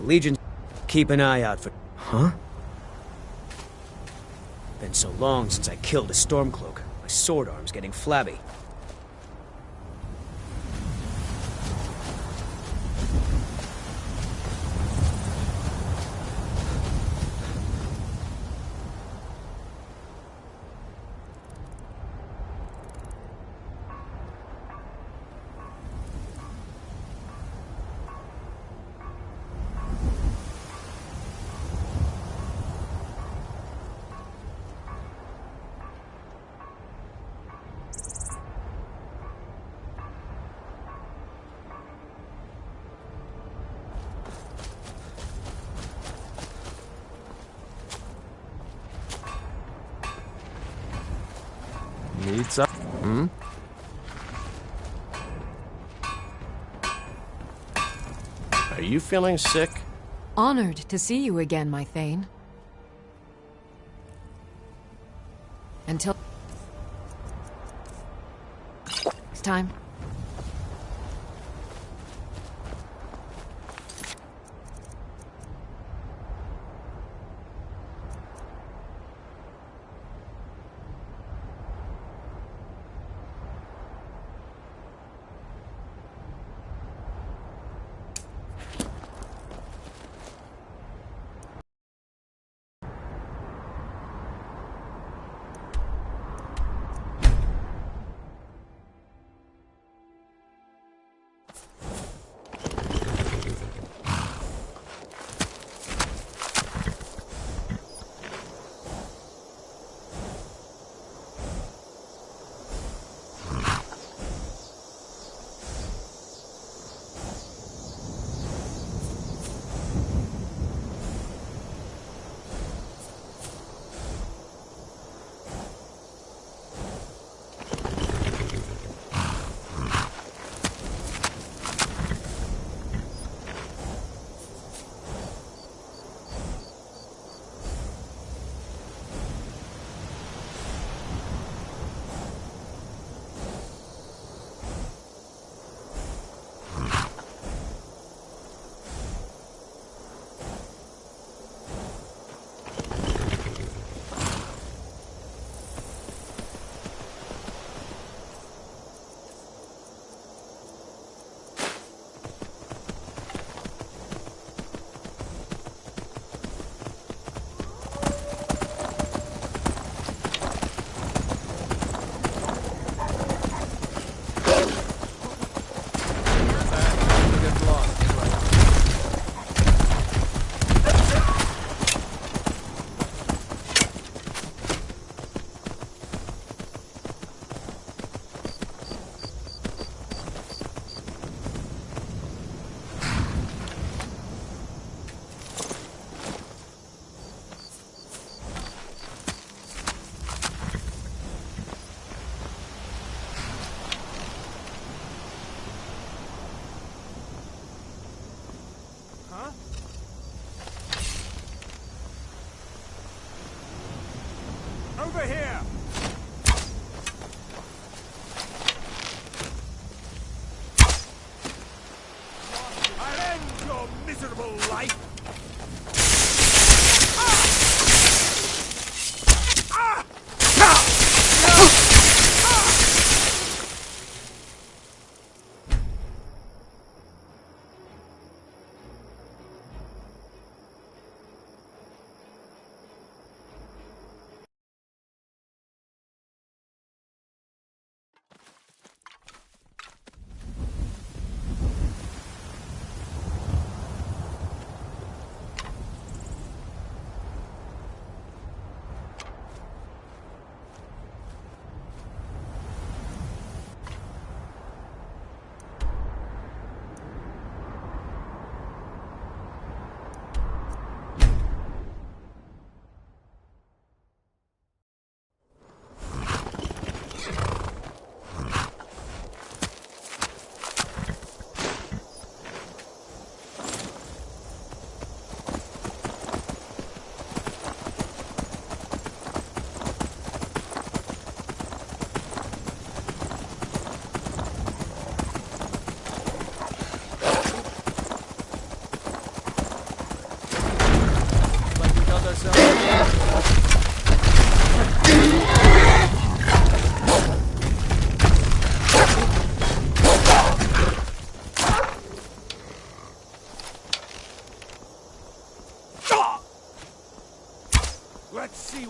The Legion... Keep an eye out for... Huh? Been so long since I killed a Stormcloak. My sword arm's getting flabby. Need some? Hmm? Are you feeling sick? Honored to see you again, my Thane. Until next time. Over here! I'll end your miserable life!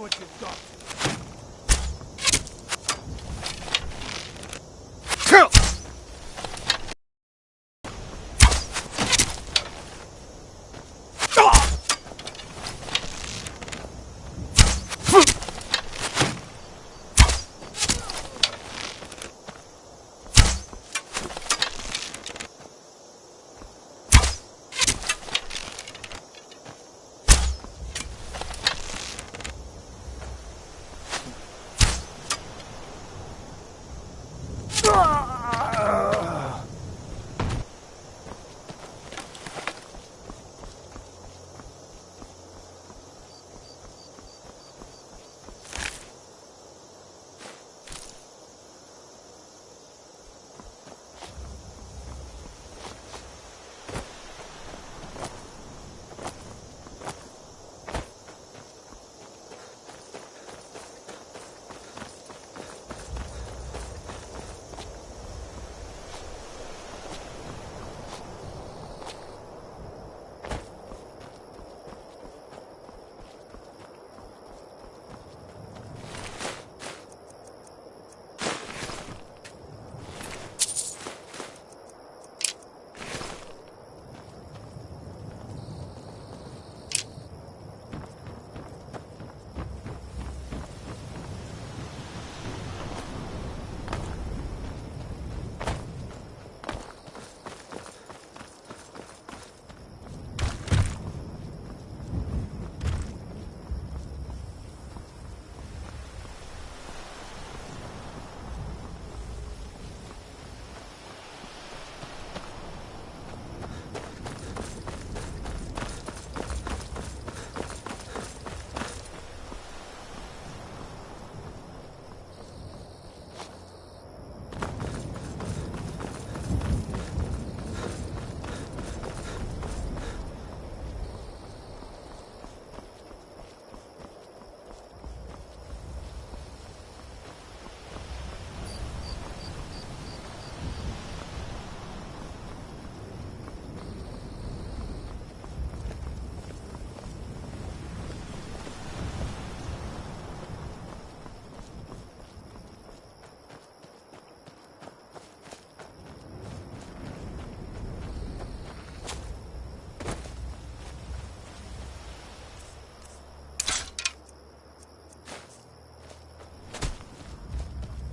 what you've got. Kill!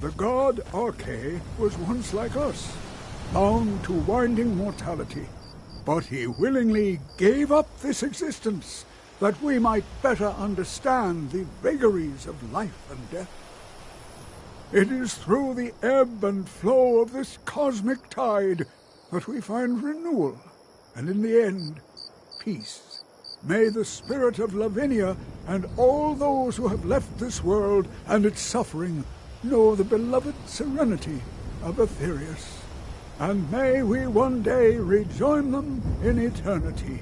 The god Arche was once like us, bound to winding mortality. But he willingly gave up this existence, that we might better understand the vagaries of life and death. It is through the ebb and flow of this cosmic tide that we find renewal, and in the end, peace. May the spirit of Lavinia and all those who have left this world and its suffering know the beloved serenity of Aetherius, and may we one day rejoin them in eternity.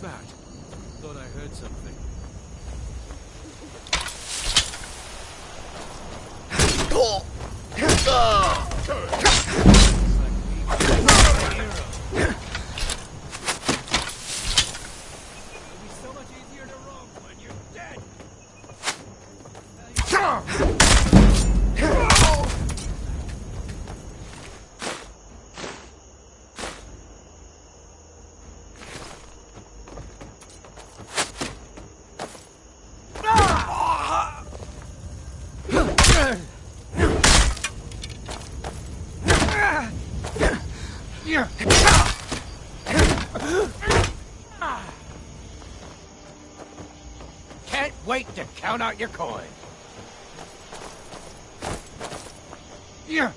that? Thought I heard something. It'll be so much easier to roam when you're dead. Can't wait to count out your coin. Yeah.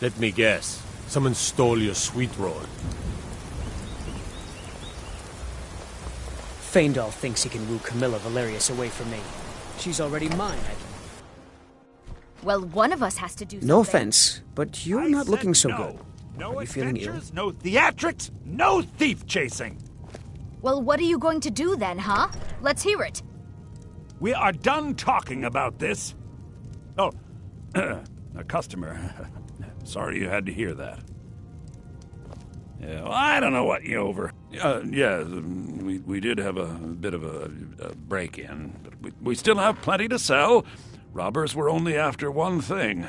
Let me guess. Someone stole your sweet roll. Faendal thinks he can woo Camilla Valerius away from me. She's already mine. Well, one of us has to do something. No offense, but you're not looking so no. good. No Are you feeling ill? adventures, no theatrics, no thief chasing. Well, what are you going to do then, huh? Let's hear it. We are done talking about this. Oh, a customer. Sorry you had to hear that. Yeah, well, I don't know what you over. Yeah, we did have a bit of a break-in, but we still have plenty to sell. Robbers were only after one thing.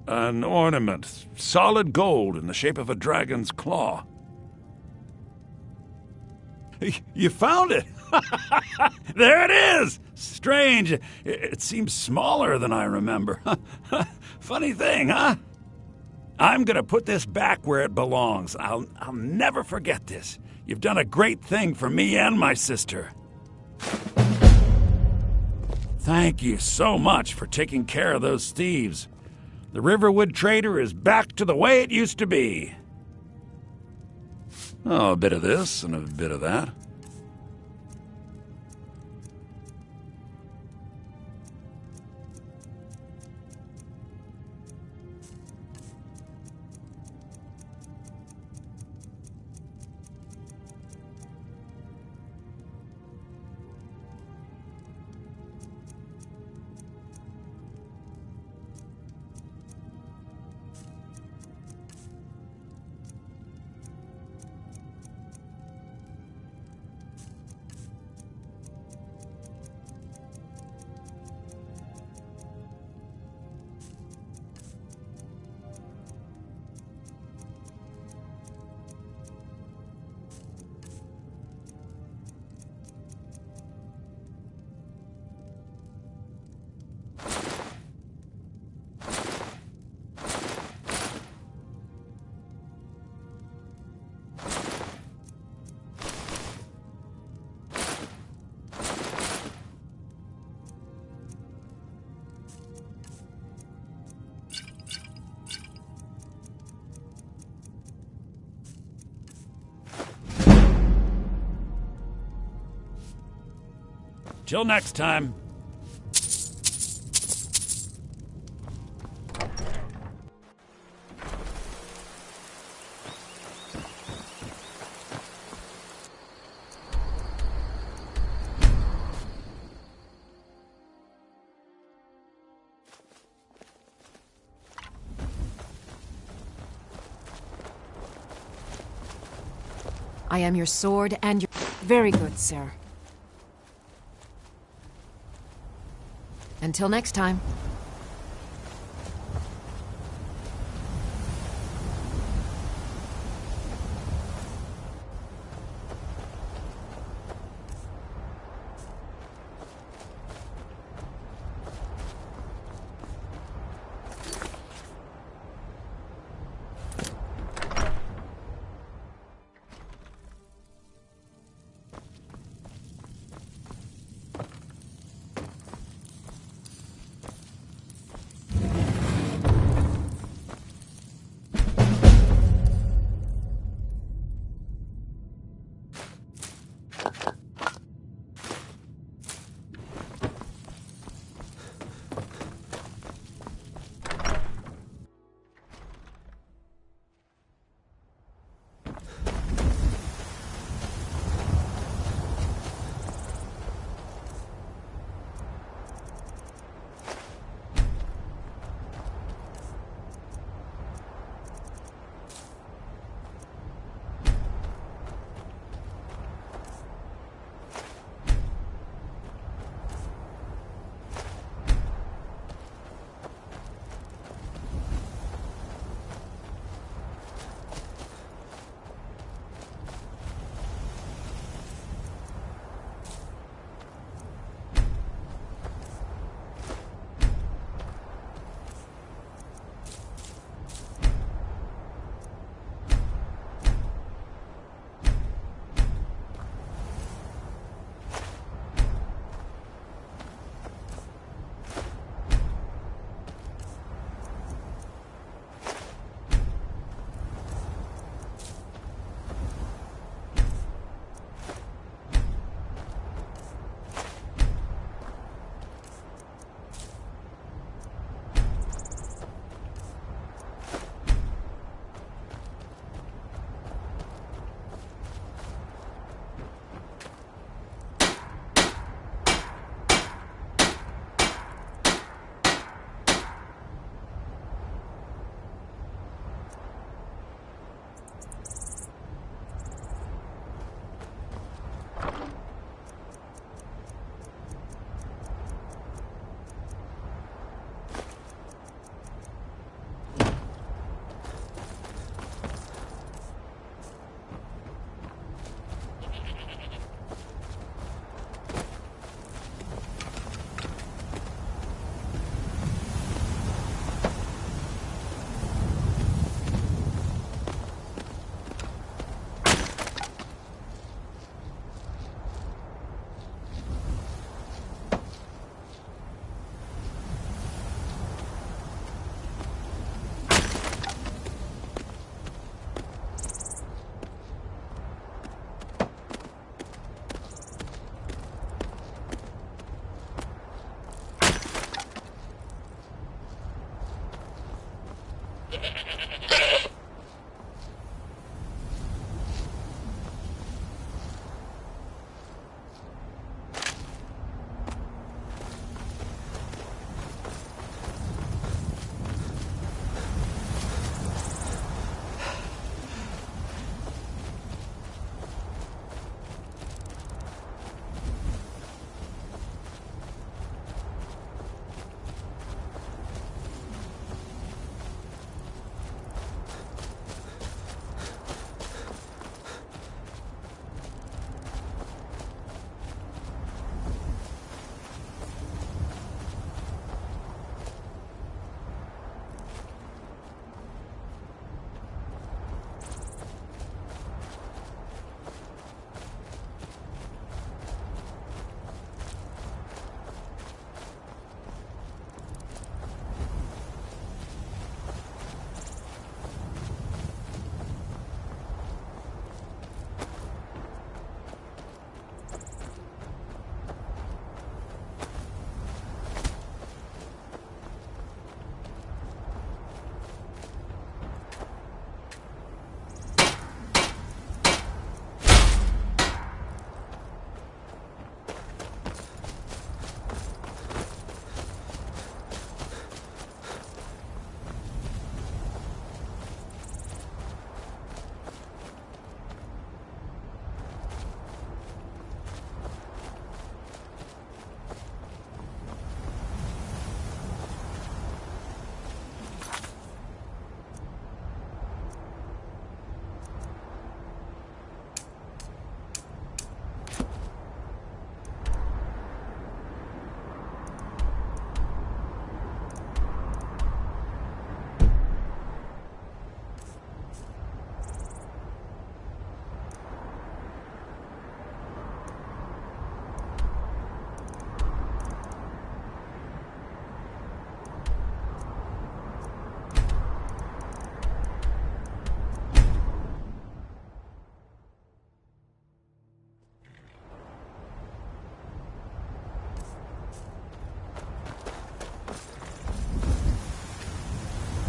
An ornament, solid gold in the shape of a dragon's claw. You found it! There it is! Strange. It seems smaller than I remember. Funny thing, huh? I'm gonna put this back where it belongs. I'll never forget this. You've done a great thing for me and my sister. Thank you so much for taking care of those thieves. The Riverwood Trader is back to the way it used to be. Oh, a bit of this and a bit of that. Till next time. I am your sword and your... Very good, sir. Until next time.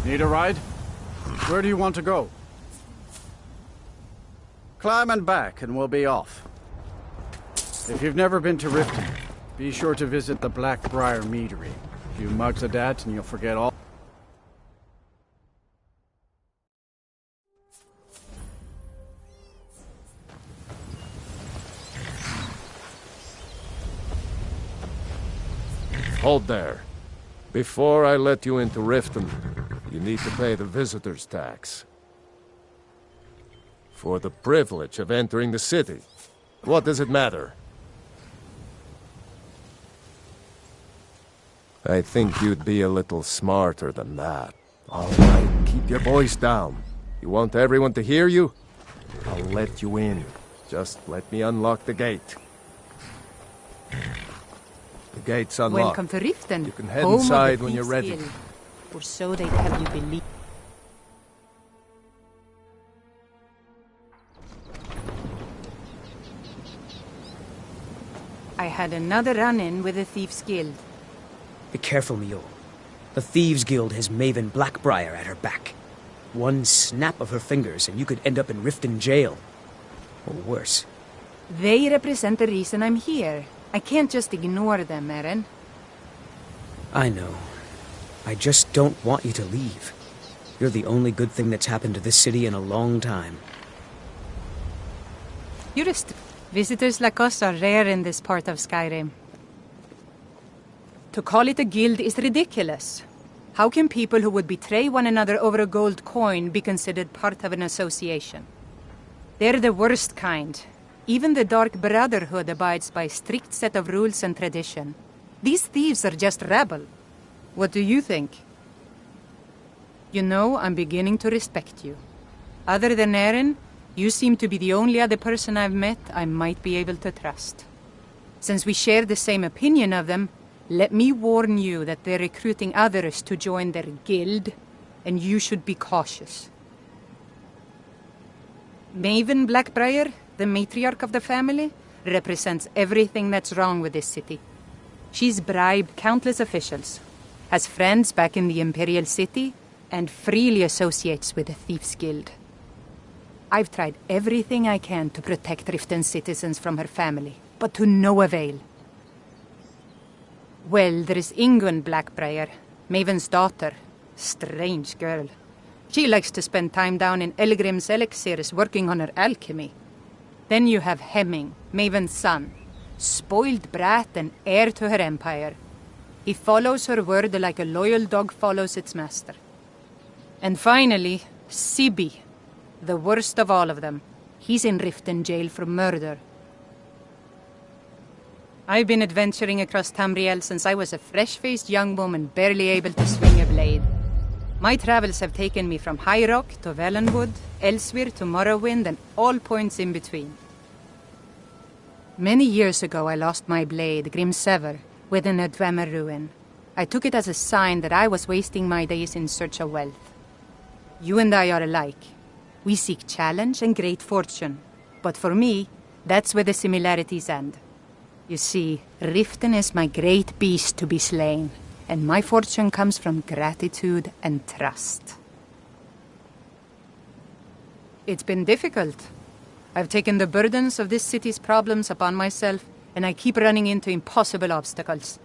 Need a ride? Where do you want to go? Climb and back and we'll be off. If you've never been to Riften, be sure to visit the Blackbriar Meadery. A few mugs of that and you'll forget all. Hold there. Before I let you into Riften, you need to pay the visitor's tax. For the privilege of entering the city. What does it matter? I think you'd be a little smarter than that. All right, keep your voice down. You want everyone to hear you? I'll let you in. Just let me unlock the gate. The gate's unlocked. Welcome to Riften. You can head home of inside the when you're Thieves' ready. Guild. Or so they'd have you believe. I had another run-in with the Thieves' Guild. Be careful, Mio. The Thieves Guild has Maven Blackbriar at her back. One snap of her fingers and you could end up in Riften jail. Or worse. They represent the reason I'm here. I can't just ignore them, Eren. I know. I just don't want you to leave. You're the only good thing that's happened to this city in a long time. Visitors like us are rare in this part of Skyrim. To call it a guild is ridiculous. How can people who would betray one another over a gold coin be considered part of an association? They're the worst kind. Even the Dark Brotherhood abides by a strict set of rules and tradition. These thieves are just rabble. What do you think? You know, I'm beginning to respect you. Other than Eren, you seem to be the only other person I've met I might be able to trust. Since we share the same opinion of them, let me warn you that they're recruiting others to join their guild, and you should be cautious. Maven Blackbriar, the matriarch of the family, represents everything that's wrong with this city. She's bribed countless officials, has friends back in the Imperial City, and freely associates with the Thieves Guild. I've tried everything I can to protect Riften's citizens from her family, but to no avail. Well, there is Ingun Blackbriar, Maven's daughter. Strange girl. She likes to spend time down in Elgrim's elixirs working on her alchemy. Then you have Hemming, Maven's son. Spoiled brat and heir to her empire. He follows her word like a loyal dog follows its master. And finally, Sibi, the worst of all of them. He's in Riften jail for murder. I've been adventuring across Tamriel since I was a fresh-faced young woman barely able to swing a blade. My travels have taken me from High Rock to Valenwood, Elsewhere to Morrowind, and all points in between. Many years ago I lost my blade, Grimsever, within a Dwemer ruin. I took it as a sign that I was wasting my days in search of wealth. You and I are alike. We seek challenge and great fortune. But for me, that's where the similarities end. You see, Riften is my great beast to be slain, and my fortune comes from gratitude and trust. It's been difficult. I've taken the burdens of this city's problems upon myself, and I keep running into impossible obstacles.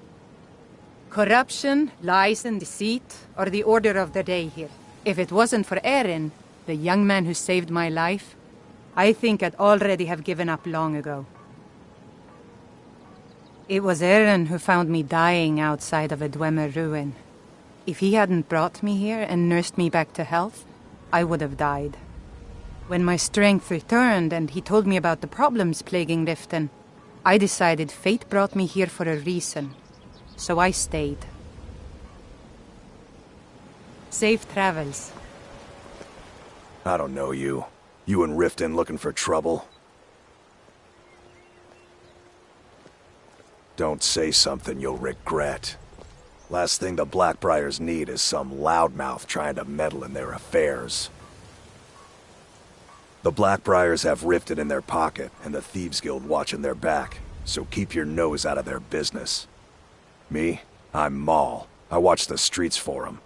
Corruption, lies, and deceit are the order of the day here. If it wasn't for Erin, the young man who saved my life, I think I'd already have given up long ago. It was Erin who found me dying outside of a Dwemer ruin. If he hadn't brought me here and nursed me back to health, I would have died. When my strength returned and he told me about the problems plaguing Riften, I decided fate brought me here for a reason. So I stayed. Safe travels. I don't know you. You in Riften looking for trouble? Don't say something you'll regret. Last thing the Blackbriars need is some loudmouth trying to meddle in their affairs. The Blackbriars have Riften in their pocket and the Thieves Guild watching their back, so keep your nose out of their business. Me? I'm Maul. I watch the streets for 'em.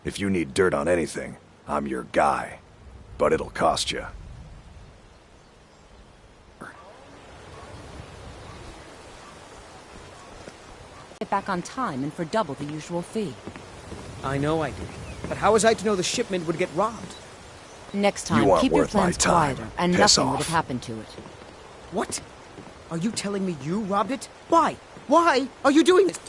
If you need dirt on anything, I'm your guy. But it'll cost you. Get back on time and for double the usual fee. I know I did. But how was I to know the shipment would get robbed? Next time, You aren't keep your worth my plans time. quieter, and Piss nothing would off. have happened to it. What? Are you telling me you robbed it? Why? Why are you doing this?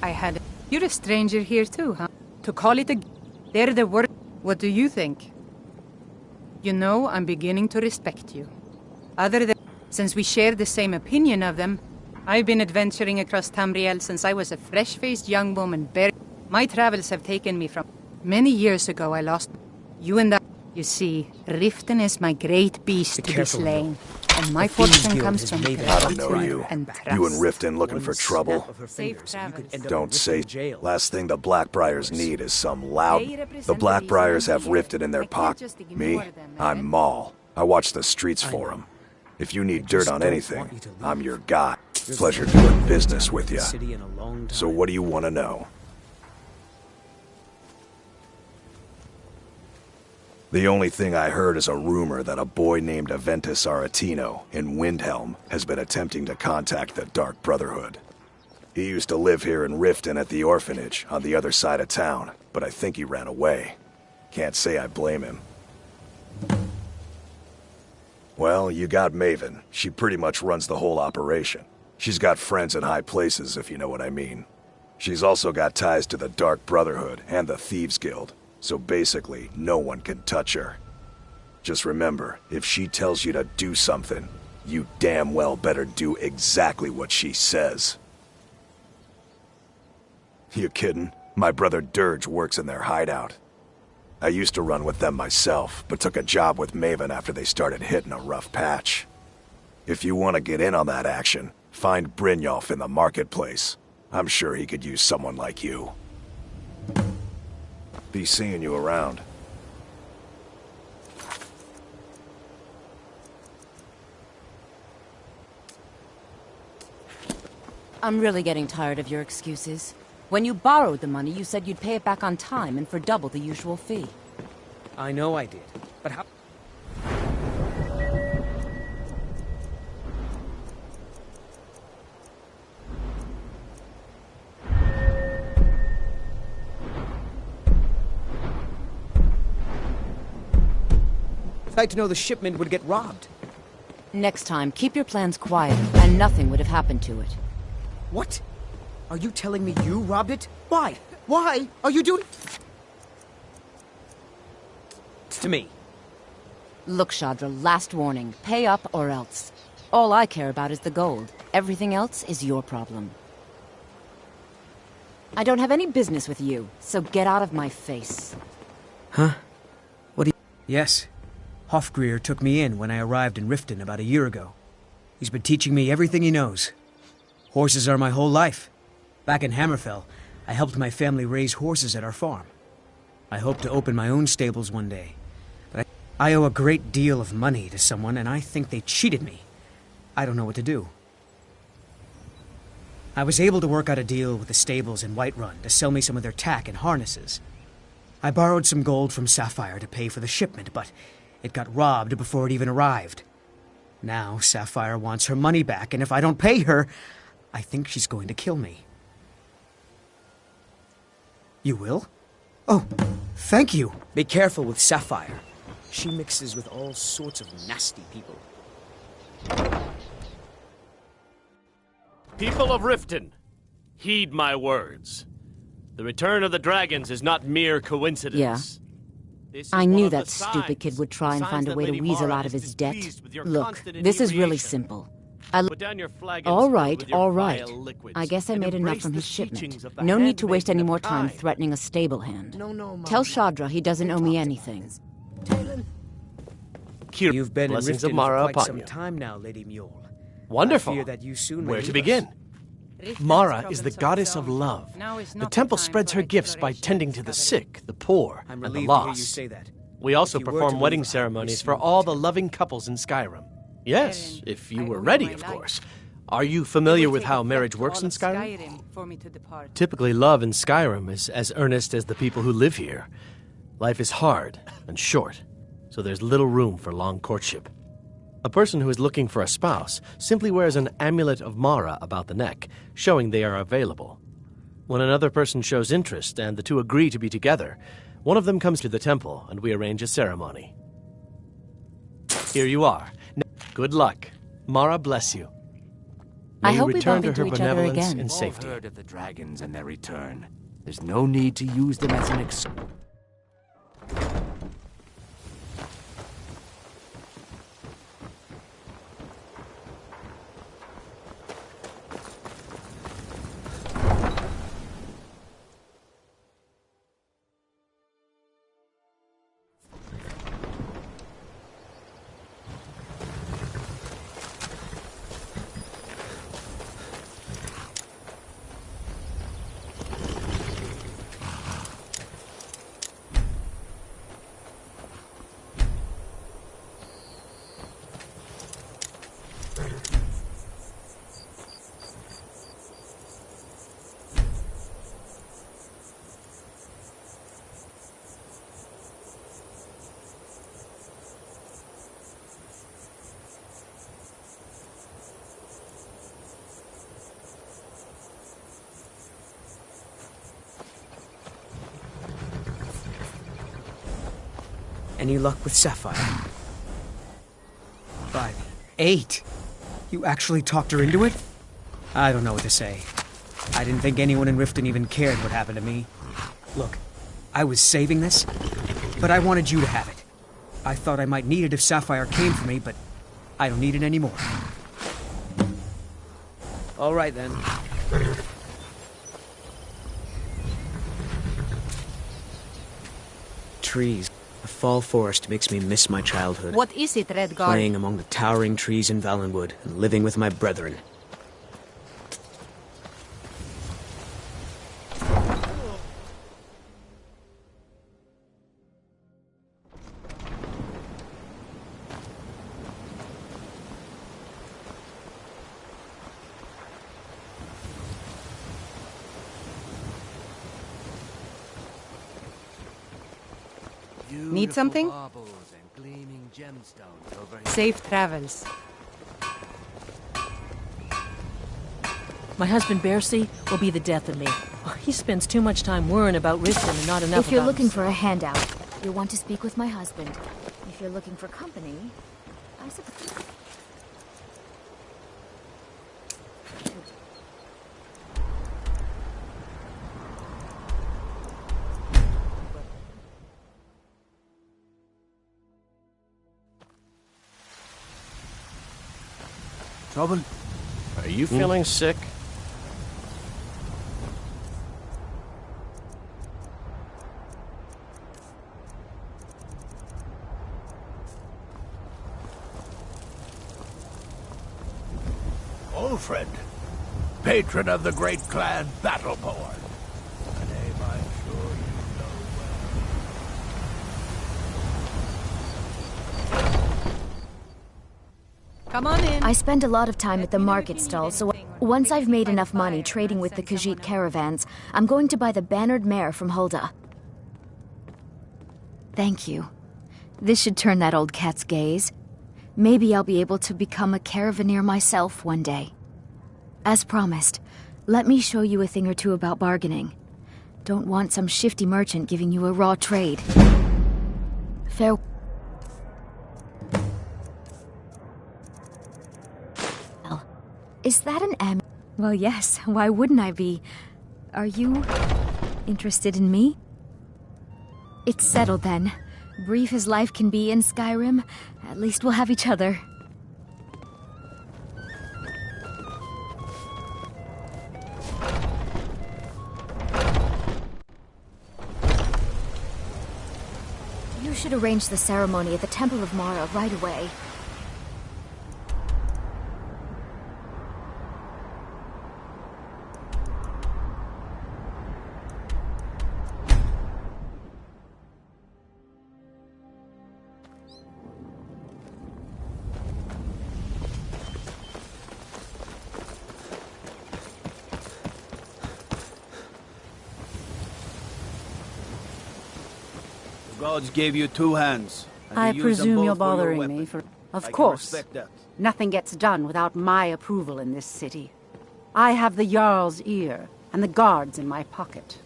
I had... You're a stranger here too, huh? To call it a... They're the worst... What do you think? You know, I'm beginning to respect you. Other than... Since we share the same opinion of them, I've been adventuring across Tamriel since I was a fresh-faced young woman. My travels have taken me from... Many years ago I lost... You and I... You see, Riften is my great beast to be slain. And my fortune comes from I don't know you. and You in Riften looking for trouble? Safe travels. Don't say. Last thing the Blackbriars need is some loud... The Blackbriars have Riften in their pocket. Me? I'm Maul. I watch the streets for 'em. If you need dirt on anything, I'm your guy. Pleasure doing business with you. So what do you want to know? The only thing I heard is a rumor that a boy named Aventus Aretino in Windhelm has been attempting to contact the Dark Brotherhood. He used to live here in Riften at the orphanage on the other side of town, but I think he ran away. Can't say I blame him. Well, you got Maven. She pretty much runs the whole operation. She's got friends in high places, if you know what I mean. She's also got ties to the Dark Brotherhood and the Thieves Guild. So basically, no one can touch her. Just remember, if she tells you to do something, you damn well better do exactly what she says. You kidding? My brother Dirge works in their hideout. I used to run with them myself, but took a job with Maven after they started hitting a rough patch. If you want to get in on that action, find Brynjolf in the marketplace. I'm sure he could use someone like you. Be seeing you around. I'm really getting tired of your excuses. When you borrowed the money, you said you'd pay it back on time and for double the usual fee. I know I did, but how... I'd like to know the shipment would get robbed. Next time, keep your plans quiet, and nothing would have happened to it. What? Are you telling me you robbed it? Why? Why are you doing... To me. Look, Shadra, last warning. Pay up or else. All I care about is the gold. Everything else is your problem. I don't have any business with you, so get out of my face. Huh? What do you... Yes. Hofgreer took me in when I arrived in Riften about a year ago. He's been teaching me everything he knows. Horses are my whole life. Back in Hammerfell, I helped my family raise horses at our farm. I hope to open my own stables one day. But I owe a great deal of money to someone, and I think they cheated me. I don't know what to do. I was able to work out a deal with the stables in Whiterun to sell me some of their tack and harnesses. I borrowed some gold from Sapphire to pay for the shipment, but it got robbed before it even arrived. Now Sapphire wants her money back, and if I don't pay her, I think she's going to kill me. You will? Oh, thank you. Be careful with Sapphire. She mixes with all sorts of nasty people. People of Riften, heed my words. The return of the dragons is not mere coincidence. Yeah. I knew that stupid kid would try and find a way to weasel out of his debt. Look, this is really simple. All right. I guess I made enough from his shipment. No need to waste any more time threatening a stable hand. Tell Shadra he doesn't owe me anything. You've been in Blessings Riften of Mara for quite upon some you. time now, Lady Mule. Wonderful. I fear that you soon Where may to leave begin? us. Mara is the goddess of love. The temple spreads her gifts by tending to the sick, the poor, I'm and the relieved to hear you lost. say that. We also If you were perform to wedding leave, I ceremonies wish for you all would. the loving couples in Skyrim. Yes, if you were ready, of course. Are you familiar with how marriage works in Skyrim? Typically, love in Skyrim is as earnest as the people who live here. Life is hard and short, so there's little room for long courtship. A person who is looking for a spouse simply wears an amulet of Mara about the neck, showing they are available. When another person shows interest and the two agree to be together, one of them comes to the temple and we arrange a ceremony. Here you are. Now, good luck. Mara bless you. May I you hope we return bump to her into each other benevolence again. in safety. Heard of the dragons and their return. There's no need to use them as an excuse. Any luck with Sapphire? 5, 8. You actually talked her into it? I don't know what to say. I didn't think anyone in Riften even cared what happened to me. Look, I was saving this, but I wanted you to have it. I thought I might need it if Sapphire came for me, but I don't need it anymore. All right, then. Trees. The fall forest makes me miss my childhood. What is it, Redguard? Playing among the towering trees in Valenwood and living with my brethren. Need something? Safe travels. My husband Bercy will be the death of me. He spends too much time worrying about Riften and not enough If you're about looking himself. for a handout, you'll want to speak with my husband. If you're looking for company, I suppose... Trouble? Are you feeling sick? Old friend, patron of the great clan Battleborn. A name I'm sure you know well. Come on in. I spend a lot of time at the market stall, so once I've made enough money trading with the Khajiit caravans, I'm going to buy the bannered mare from Hulda. Thank you. This should turn that old cat's gaze. Maybe I'll be able to become a caravaneer myself one day. As promised, let me show you a thing or two about bargaining. Don't want some shifty merchant giving you a raw trade. Farewell. Is that an M? Well, yes. Why wouldn't I be? Are you interested in me? It's settled then. Brief as life can be in Skyrim, at least we'll have each other. You should arrange the ceremony at the Temple of Mara right away. Gods gave you two hands. I presume you're bothering me for... Of course. Nothing gets done without my approval in this city. I have the Jarl's ear and the guards in my pocket.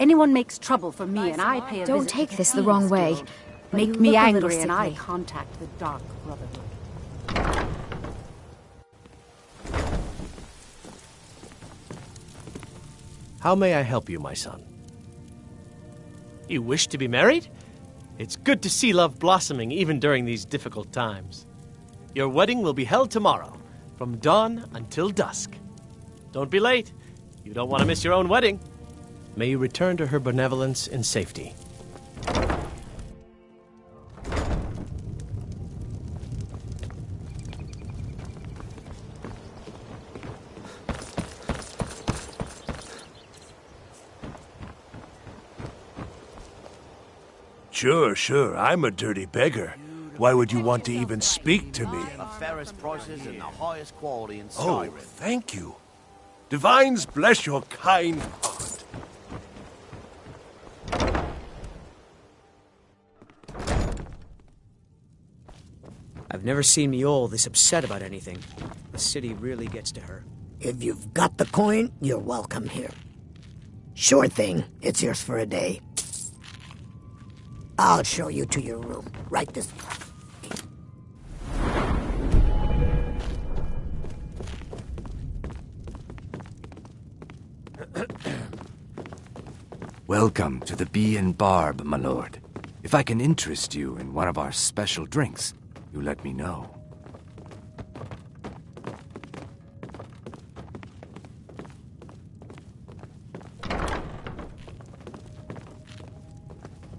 Anyone makes trouble for me and I pay a Don't visit take to this the the wrong Thieves way. Guild. But Make you me look a angry little and I sickly. contact the Dark Brotherhood. How may I help you, my son? You wish to be married? It's good to see love blossoming even during these difficult times. Your wedding will be held tomorrow, from dawn until dusk. Don't be late. You don't want to miss your own wedding. May you return to her benevolence in safety. Sure, I'm a dirty beggar. Why would you want to even speak to me? The fairest prices and the highest quality in Oh, Skyrim. thank you. Divines bless your kind heart. I've never seen Miol this upset about anything. The city really gets to her. If you've got the coin, you're welcome here. Sure thing. It's yours for a day. I'll show you to your room. Right this way. Welcome to the Bee and Barb, my lord. If I can interest you in one of our special drinks, you let me know.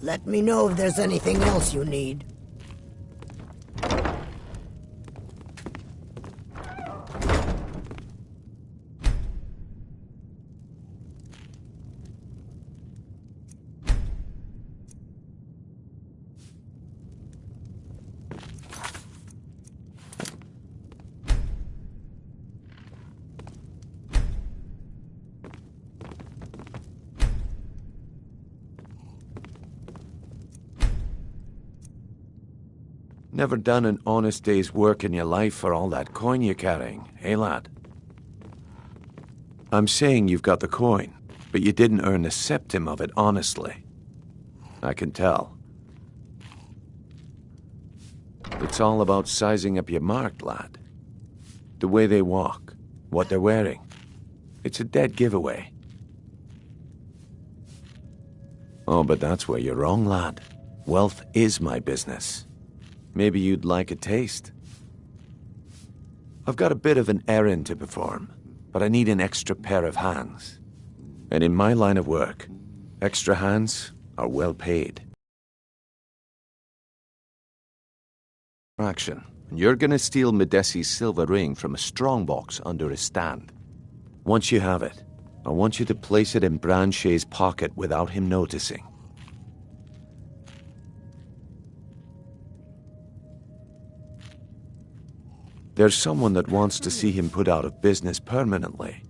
Let me know if there's anything else you need. Never done an honest day's work in your life for all that coin you're carrying, eh, lad? I'm saying you've got the coin, but you didn't earn a septim of it honestly. I can tell. It's all about sizing up your mark, lad. The way they walk, what they're wearing. It's a dead giveaway. Oh, but that's where you're wrong, lad. Wealth is my business. Maybe you'd like a taste. I've got a bit of an errand to perform, but I need an extra pair of hands. And in my line of work, extra hands are well paid. Action. You're gonna steal Medesi's silver ring from a strongbox under his stand. Once you have it, I want you to place it in Branche's pocket without him noticing. There's someone that wants to see him put out of business permanently.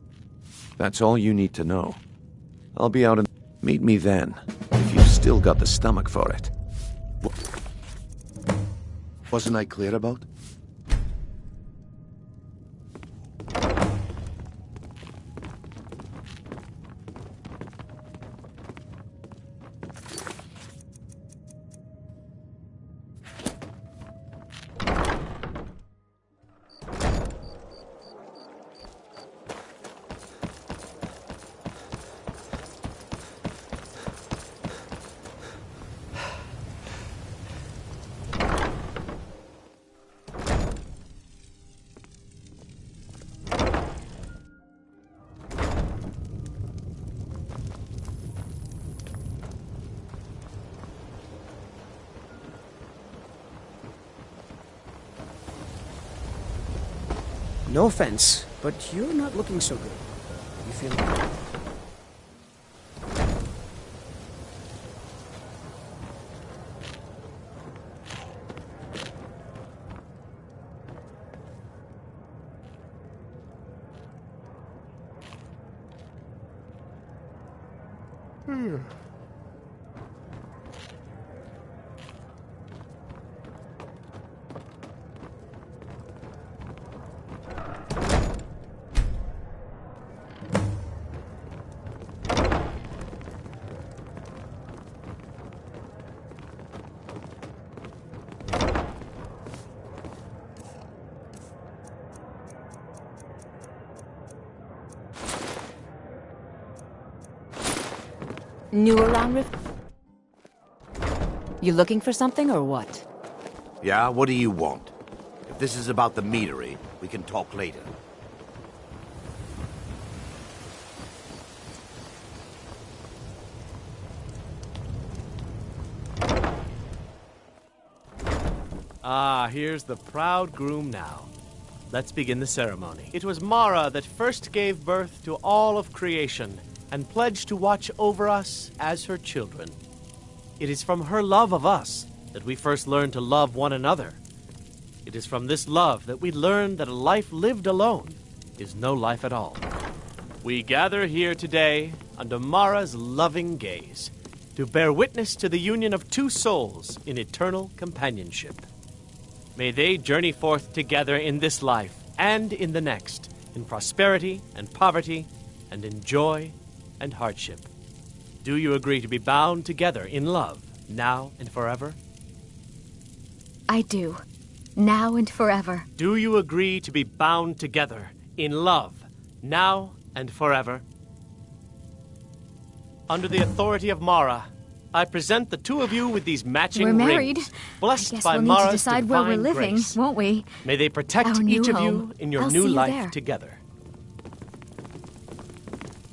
That's all you need to know. I'll be out and meet me then, if you've still got the stomach for it. Wasn't I clear about? No offense, but you're not looking so good. You feel... New around Rift? You looking for something or what? Yeah, what do you want? If this is about the meadery, we can talk later. Ah, here's the proud groom now. Let's begin the ceremony. It was Mara that first gave birth to all of creation and pledged to watch over us as her children. It is from her love of us that we first learned to love one another. It is from this love that we learn that a life lived alone is no life at all. We gather here today under Mara's loving gaze to bear witness to the union of two souls in eternal companionship. May they journey forth together in this life and in the next, in prosperity and poverty, and in joy and hardship. Do you agree to be bound together in love, now and forever? I do. Now and forever. Do you agree to be bound together in love, now and forever? Under the authority of Mara, I present the two of you with these matching We're married. rings, blessed I guess by we'll Mara's need to decide where we're divine living, grace. won't we? May they protect Our new each of home. you in your I'll new see you life there. together.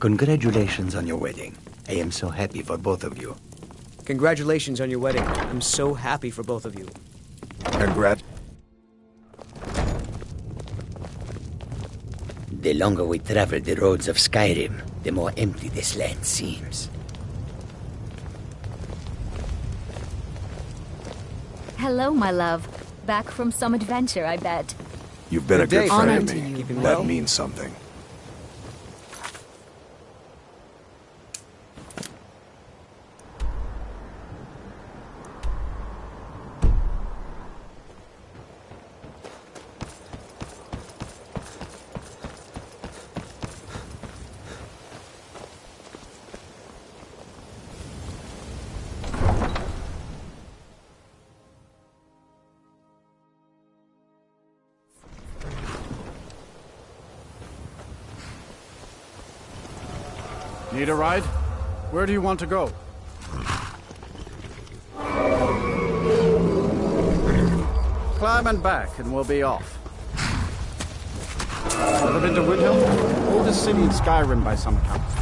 Congratulations on your wedding. I am so happy for both of you. Congratulations on your wedding. I'm so happy for both of you. Congrats. The longer we travel the roads of Skyrim, the more empty this land seems. Hello, my love. Back from some adventure, I bet. You've been a Good day, good friend Honor to to me. you. Keeping That well? means something. Need a ride? Where do you want to go? Climb and back, and we'll be off. Ever been to Windhelm? Oldest city in Skyrim by some accounts.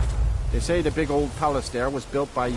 They say the big old palace there was built by...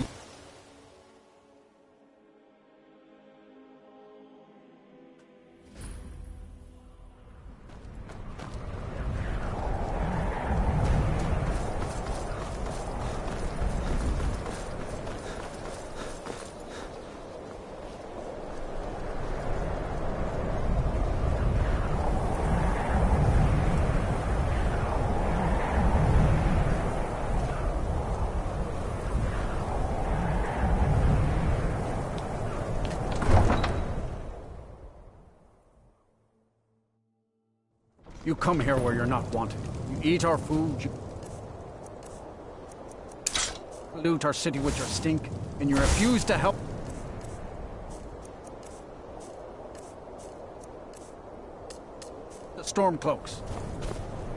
You come here where you're not wanted. You eat our food, you pollute our city with your stink, and you refuse to help. The Stormcloaks.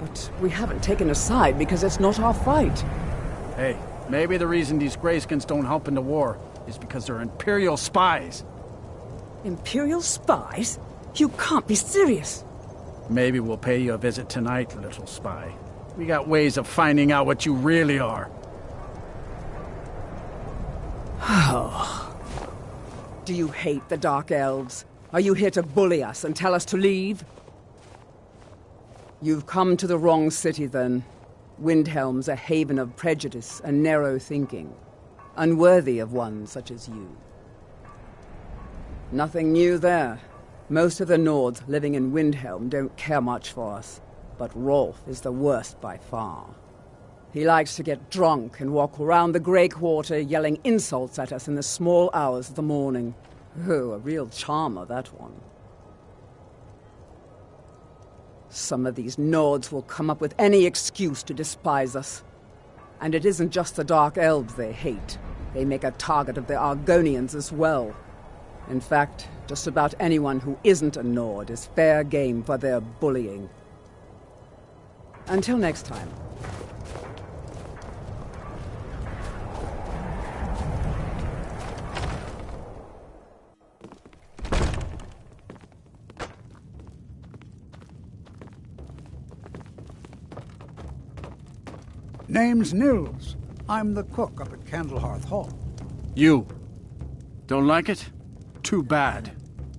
But we haven't taken a side because it's not our fight. Hey, maybe the reason these Greyskins don't help in the war is because they're Imperial spies. Imperial spies? You can't be serious. Maybe we'll pay you a visit tonight, little spy. We got ways of finding out what you really are. Do you hate the Dark Elves? Are you here to bully us and tell us to leave? You've come to the wrong city, then. Windhelm's a haven of prejudice and narrow thinking, unworthy of one such as you. Nothing new there. Most of the Nords living in Windhelm don't care much for us, but Rolf is the worst by far. He likes to get drunk and walk around the Grey Quarter yelling insults at us in the small hours of the morning. Oh, a real charmer, that one. Some of these Nords will come up with any excuse to despise us. And it isn't just the Dark Elves they hate. They make a target of the Argonians as well. In fact, just about anyone who isn't a Nord is fair game for their bullying. Until next time. Name's Nils. I'm the cook up at Candlehearth Hall. You. Don't like it? Too bad.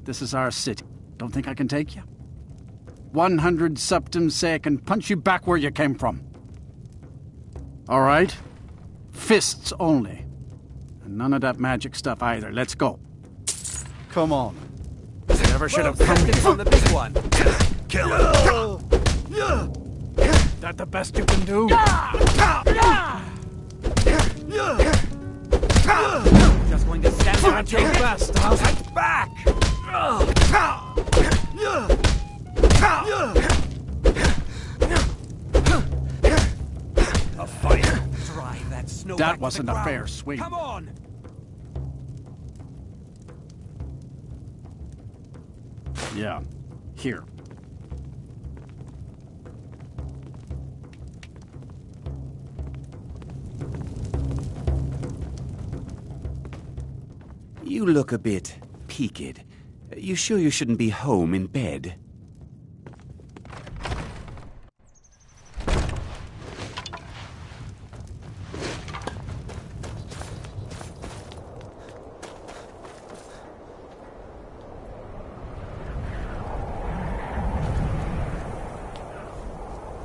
This is our city. Don't think I can take you? 100 septims say I can punch you back where you came from. All right? Fists only. And none of that magic stuff either. Let's go. Come on. Never should have come here. On the big one. Kill him. That the best you can do? Just going to stand there and take your best, huh? Fight back! A fight. Drive that snow That back to wasn't the a ground. fair swing. Come on! Yeah. Here. You look a bit peaked. You sure you shouldn't be home in bed?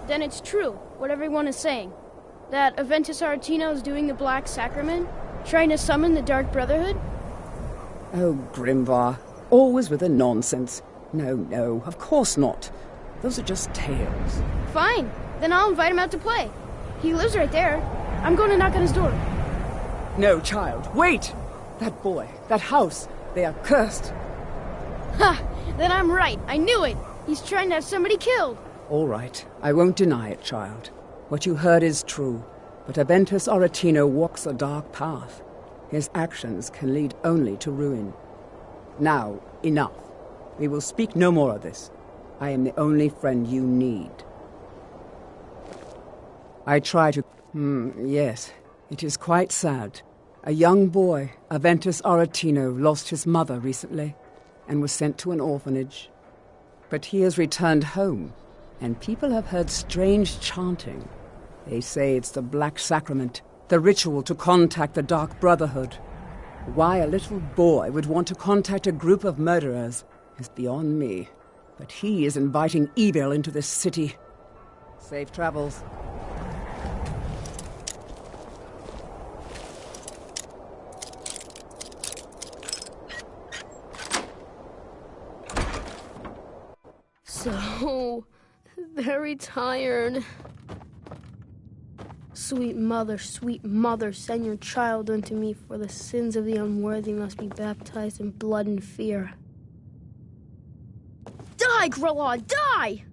Then it's true, what everyone is saying. That Aventus Aretino is doing the Black Sacrament, trying to summon the Dark Brotherhood? Oh, Grimvar. Always with the nonsense. No, of course not. Those are just tales. Fine, then I'll invite him out to play. He lives right there. I'm going to knock on his door. No, child, wait! That boy, that house, they are cursed. Ha! Then I'm right. I knew it. He's trying to have somebody killed. All right, I won't deny it, child. What you heard is true, but Aventus Aretino walks a dark path. His actions can lead only to ruin. Now, enough. We will speak no more of this. I am the only friend you need. I try to... yes. It is quite sad. A young boy, Aventus Aretino, lost his mother recently and was sent to an orphanage. But he has returned home, and people have heard strange chanting. They say it's the Black Sacrament, the ritual to contact the Dark Brotherhood. Why a little boy would want to contact a group of murderers is beyond me. But he is inviting evil into this city. Safe travels. So very tired. Sweet mother, send your child unto me, for the sins of the unworthy must be baptized in blood and fear. Die, Grilla, die!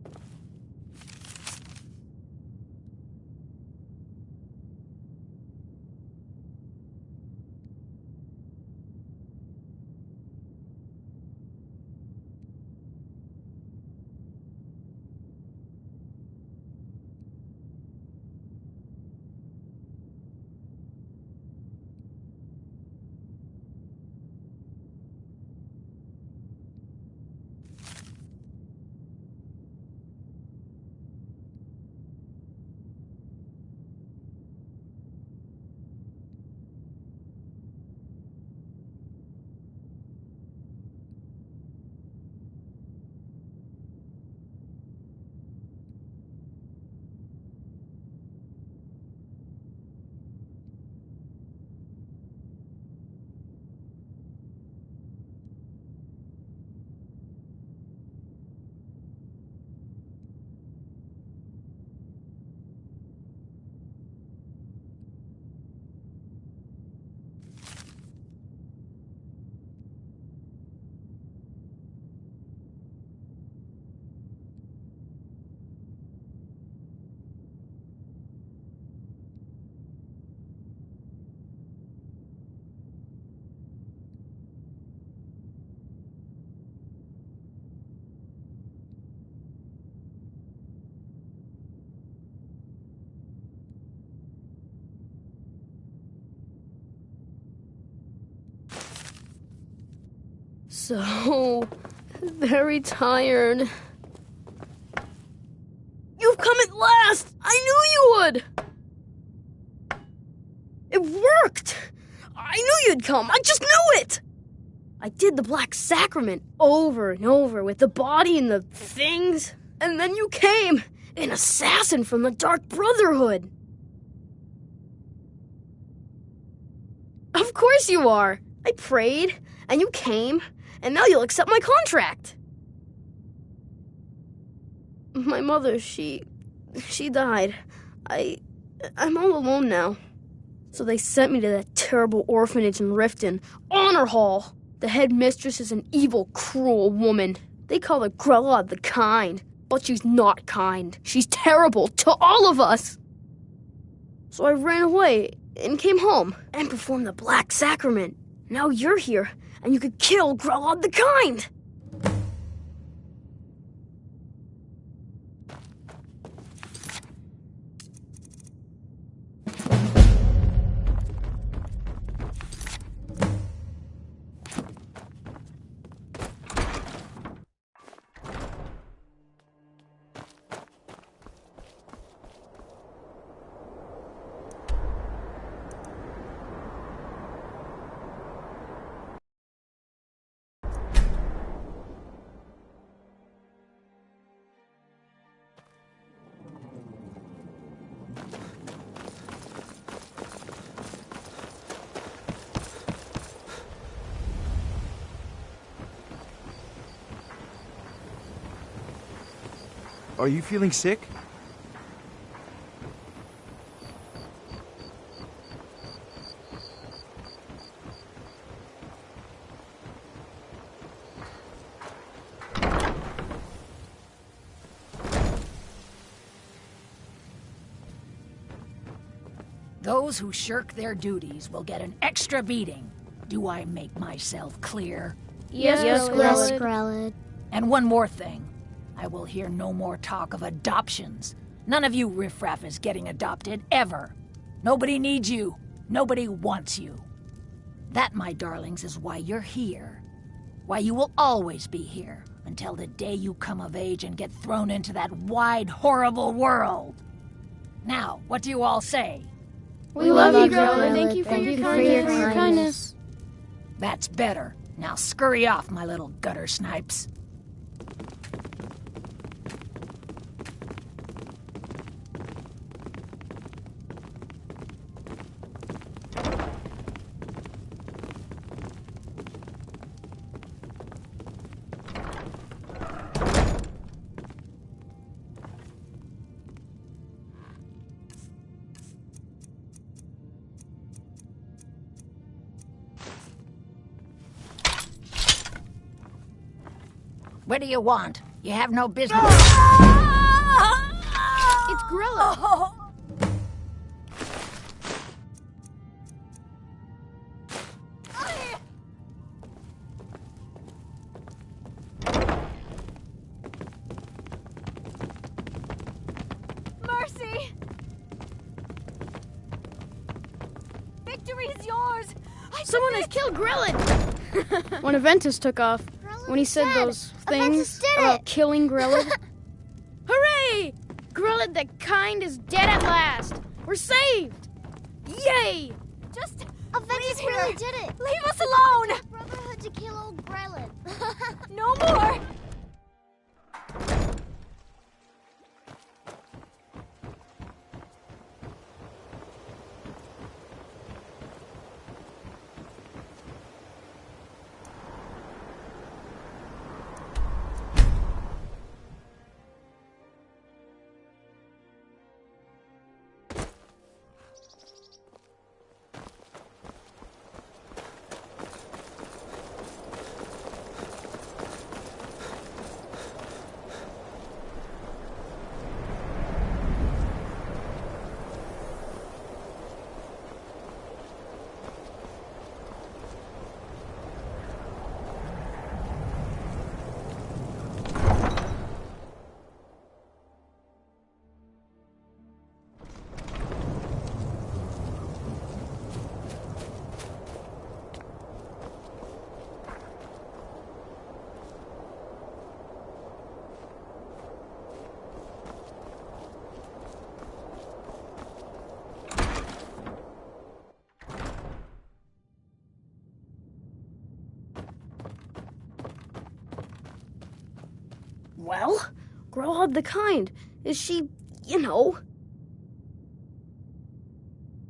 So very tired. You've come at last! I knew you would! It worked! I knew you'd come! I just knew it! I did the Black Sacrament over and over with the body and the things, and then you came, an assassin from the Dark Brotherhood. Of course you are! I prayed, and you came, and now you'll accept my contract. My mother, she died. I'm all alone now. So they sent me to that terrible orphanage in Riften, Honor Hall. The headmistress is an evil, cruel woman. They call her Grella the Kind, but she's not kind. She's terrible to all of us. So I ran away and came home and performed the Black Sacrament. Now you're here, and you could kill Grella the Kind. Are you feeling sick? Those who shirk their duties will get an extra beating. Do I make myself clear? Yes, Grellid. And one more thing. I will hear no more talk of adoptions. None of you riffraff is getting adopted, ever. Nobody needs you. Nobody wants you. That, my darlings, is why you're here. Why you will always be here, until the day you come of age and get thrown into that wide, horrible world. Now, what do you all say? We love you, Grella. Thank you for your kindness. That's better. Now scurry off, my little gutter snipes. What do you want? You have no business. It's Grella. Mercy! Victory is yours! Someone has killed Grellin! When Aventus took off, when he said those things about killing Grellin. Hooray! Grellin the kind is dead at last! We're saved! Yay! Just Aventus really did it! leave us alone! Brotherhood to kill old Grellin. No more! Well, Growhub the kind. Is she, you know...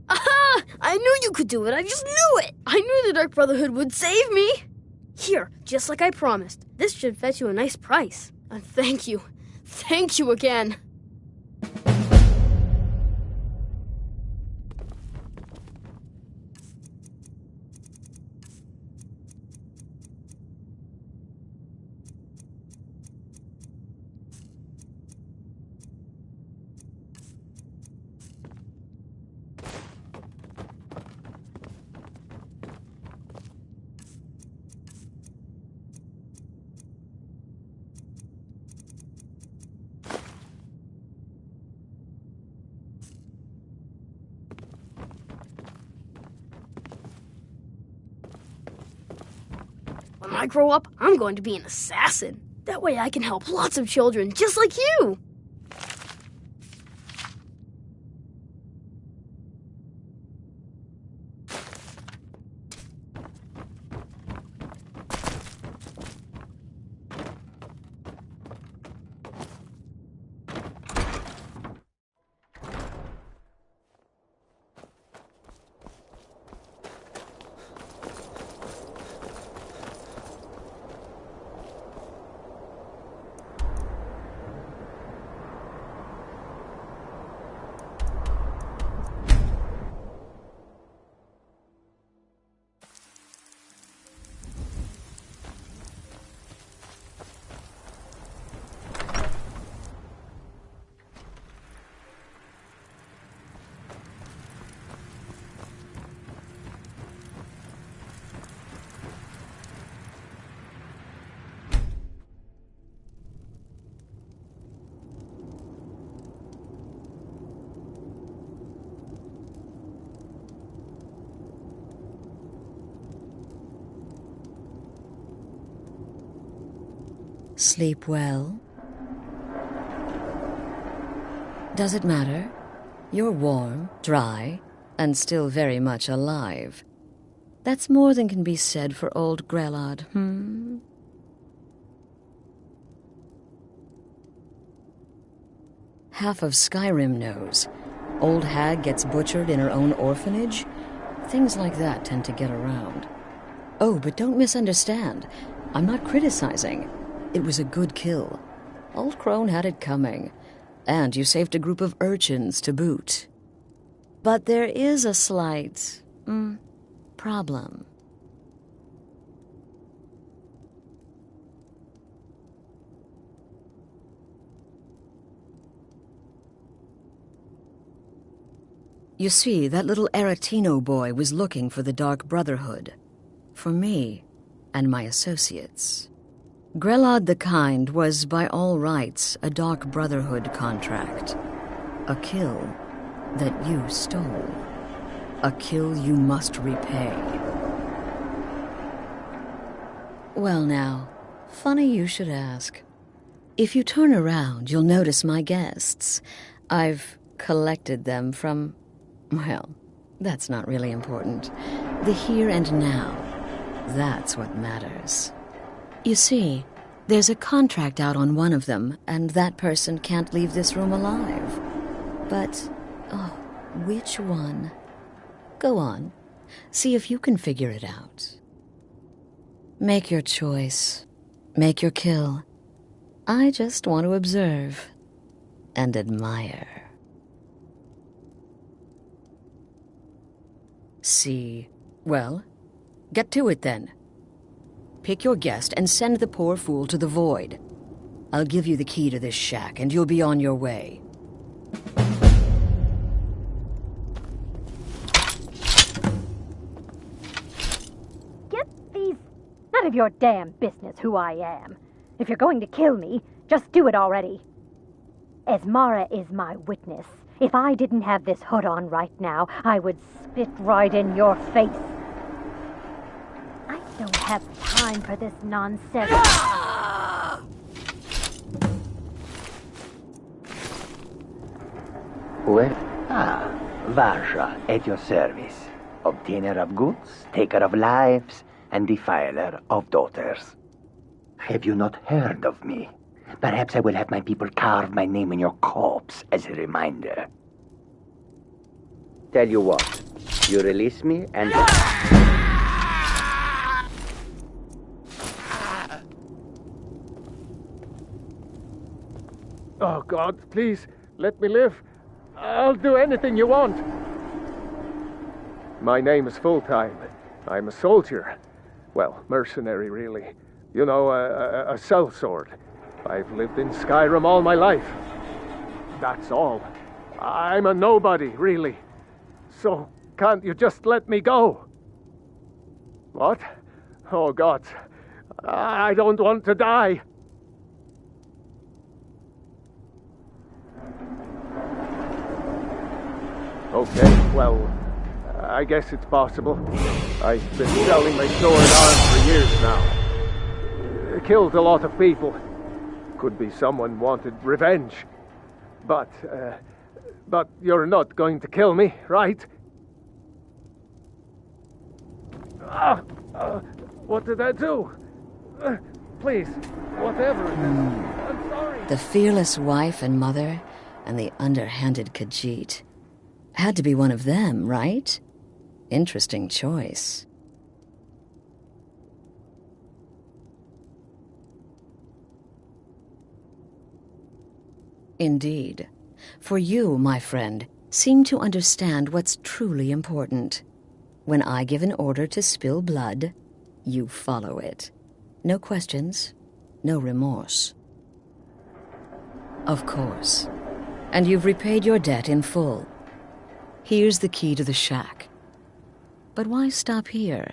Aha! I knew you could do it. I just knew it. I knew the Dark Brotherhood would save me. Here, just like I promised. This should fetch you a nice price. And thank you. Thank you again. When I grow up, I'm going to be an assassin. That way I can help lots of children just like you. Sleep well? Does it matter? You're warm, dry, and still very much alive. That's more than can be said for old Grelod, Half of Skyrim knows. Old hag gets butchered in her own orphanage. Things like that tend to get around. Oh, but don't misunderstand. I'm not criticizing. It was a good kill. Old Crone had it coming. And you saved a group of urchins to boot. But there is a slight, problem. You see, that little Aretino boy was looking for the Dark Brotherhood. For me and my associates. Grelod the Kind was, by all rights, a Dark Brotherhood contract. A kill that you stole. A kill you must repay. Well now, funny you should ask. If you turn around, you'll notice my guests. I've collected them from... well, that's not really important. The here and now. That's what matters. You see, there's a contract out on one of them, and that person can't leave this room alive. But, oh, which one? Go on. See if you can figure it out. Make your choice. Make your kill. I just want to observe and admire. See, well, get to it then. Pick your guest and send the poor fool to the void. I'll give you the key to this shack and you'll be on your way. Get these... None of your damn business who I am. If you're going to kill me, just do it already. Esmara is my witness. If I didn't have this hood on right now, I would spit right in your face. I don't have time for this nonsense. Well, Varsha, at your service. Obtainer of goods, taker of lives, and defiler of daughters. Have you not heard of me? Perhaps I will have my people carve my name in your corpse as a reminder. Tell you what, you release me and... Oh, God, please, let me live. I'll do anything you want. My name is Full-Time. I'm a soldier. Well, mercenary, really. You know, a sellsword. I've lived in Skyrim all my life. That's all. I'm a nobody, really. So, can't you just let me go? What? Oh, God. I don't want to die. Okay, well, I guess it's possible. I've been selling my sword arms for years now. Killed a lot of people. Could be someone wanted revenge. But you're not going to kill me, right? What did I do? Please, whatever it is, I'm sorry. The fearless wife and mother, and the underhanded Khajiit. Had to be one of them, right? Interesting choice. Indeed. For you, my friend, seem to understand what's truly important. When I give an order to spill blood, you follow it. No questions, no remorse. Of course. And you've repaid your debt in full. Here's the key to the shack. But why stop here?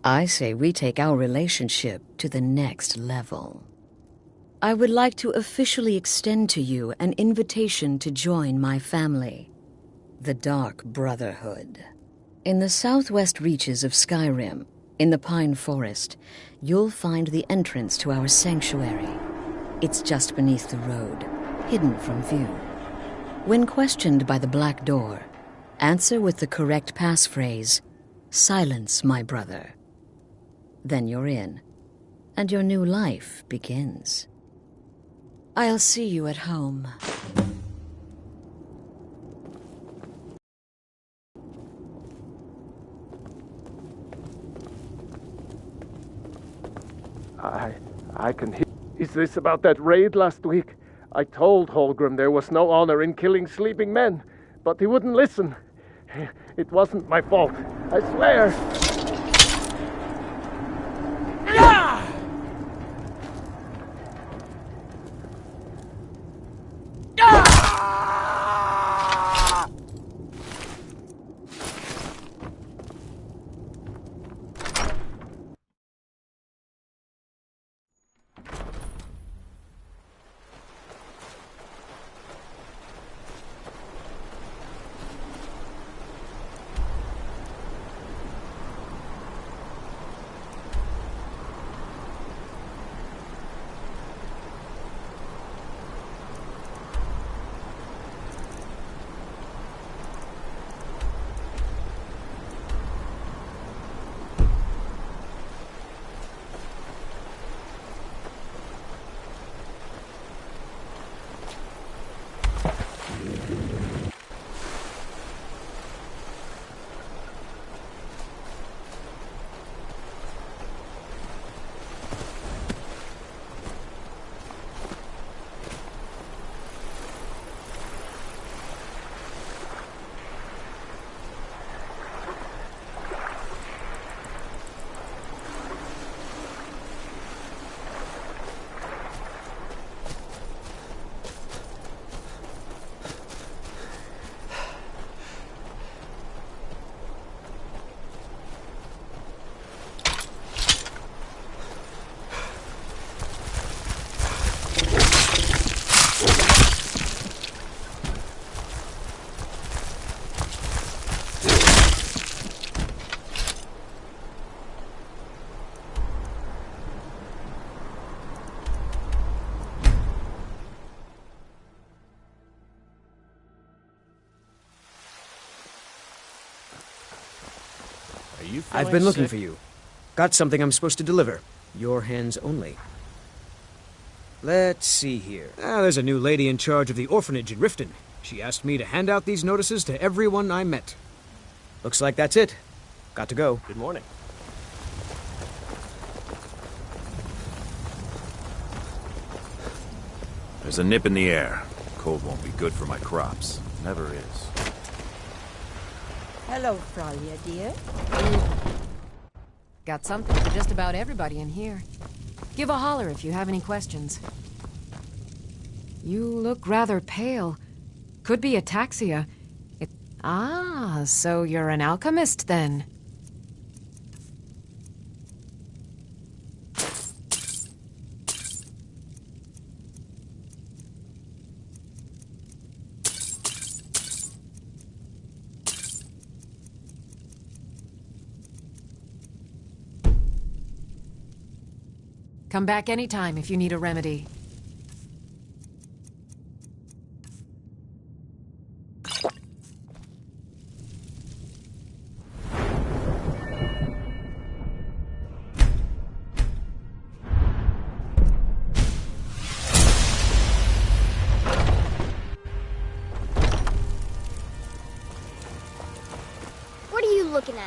I say we take our relationship to the next level. I would like to officially extend to you an invitation to join my family, the Dark Brotherhood. In the southwest reaches of Skyrim, In the pine forest, you'll find the entrance to our sanctuary. It's just beneath the road, hidden from view. When questioned by the black door, answer with the correct passphrase, "Silence, my brother." Then you're in, and your new life begins. I'll see you at home. I can hear... Is this about that raid last week? I told Holgrim there was no honor in killing sleeping men, but he wouldn't listen. It wasn't my fault, I swear. I've been looking for you. Got something I'm supposed to deliver. Your hands only. Let's see here. There's a new lady in charge of the orphanage in Riften. She asked me to hand out these notices to everyone I met. Looks like that's it. Got to go. Good morning. There's a nip in the air. Cold won't be good for my crops. Never is. Hello, Fralia, dear. Got something for just about everybody in here. Give a holler if you have any questions. You look rather pale. Could be ataxia. Ah, so you're an alchemist then? Come back anytime if you need a remedy. What are you looking at?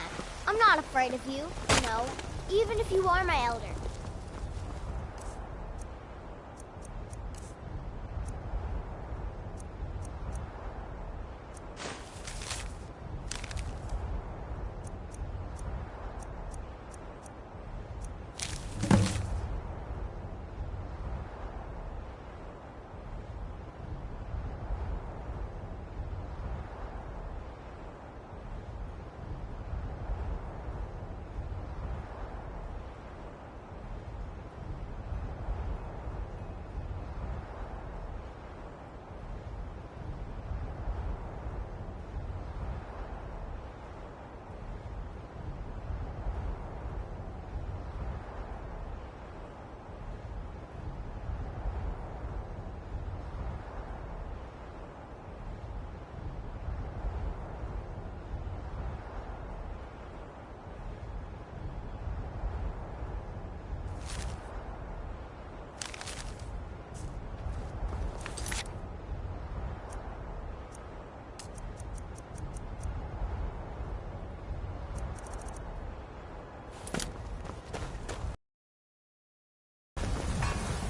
I'm not afraid of you, no, even if you are my elder.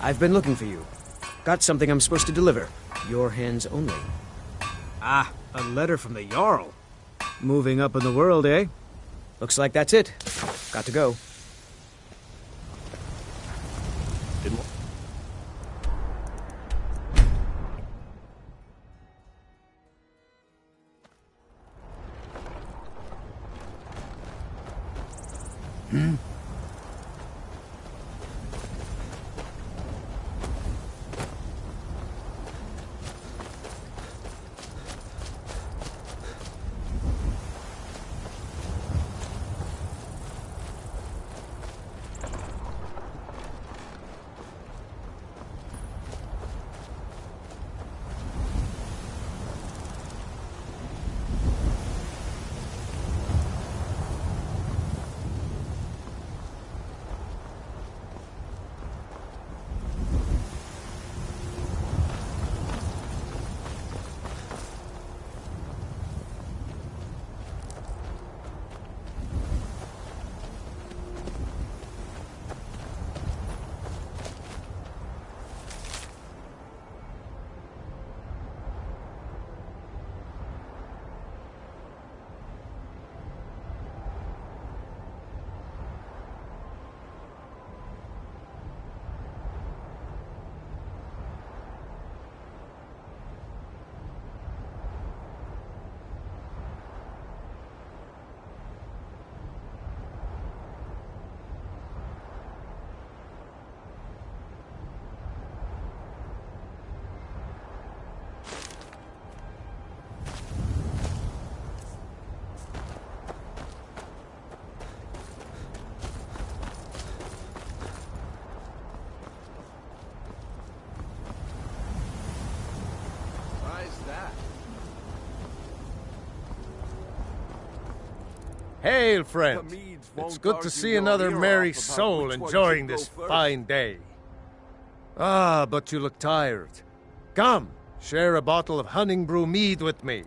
I've been looking for you. Got something I'm supposed to deliver. Your hands only. Ah, a letter from the Jarl. Moving up in the world, eh? Looks like that's it. Got to go. Hail, friend. It's good to see another merry soul enjoying this fine day. Ah, but you look tired. Come, share a bottle of hunting brew mead with me.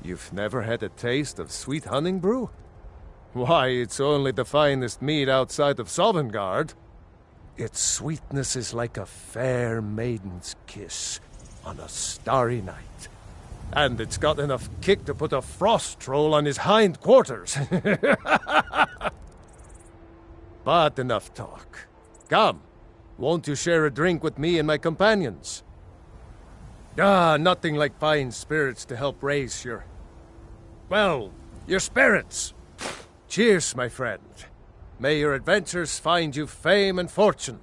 You've never had a taste of sweet hunting brew? Why, it's only the finest mead outside of Sovngarde. Its sweetness is like a fair maiden's kiss on a starry night. And it's got enough kick to put a frost troll on his hind quarters. But enough talk. Come, won't you share a drink with me and my companions? Ah, nothing like fine spirits to help raise your... well, your spirits. Cheers, my friend. May your adventures find you fame and fortune.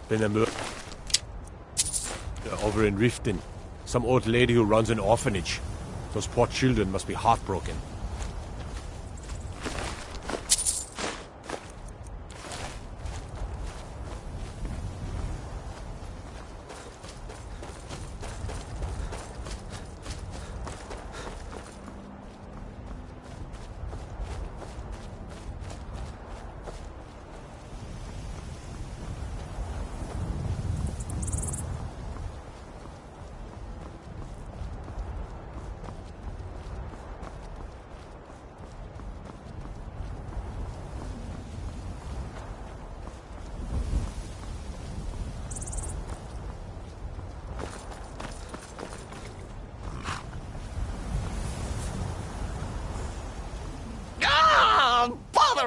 Been over in Riften. Some old lady who runs an orphanage. Those poor children must be heartbroken.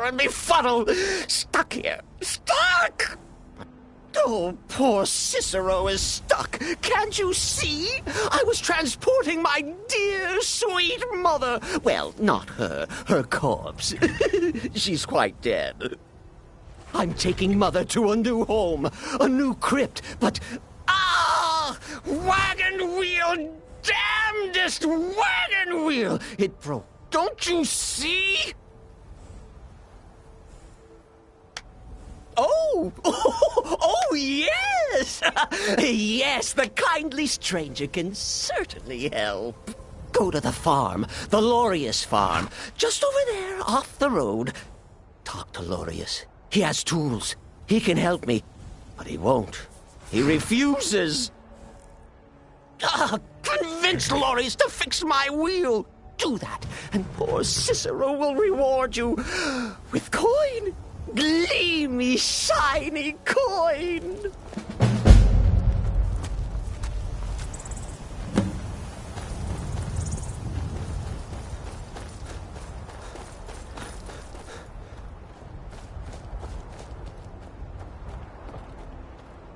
And me funnel! Stuck here! Stuck! Oh, poor Cicero is stuck. Can't you see? I was transporting my dear, sweet mother. Well, not her. Her corpse. She's quite dead. I'm taking Mother to a new home, a new crypt, but... Ah! Wagon wheel! Damnedest wagon wheel! It broke. Don't you see? Oh! Oh, yes! Yes, the kindly stranger can certainly help. Go to the farm, the Lorius farm, just over there, off the road. Talk to Lorius. He has tools. He can help me. But he won't. He refuses. Convince Lorius to fix my wheel. Do that, and poor Cicero will reward you with coin. Gleamy, shiny coin.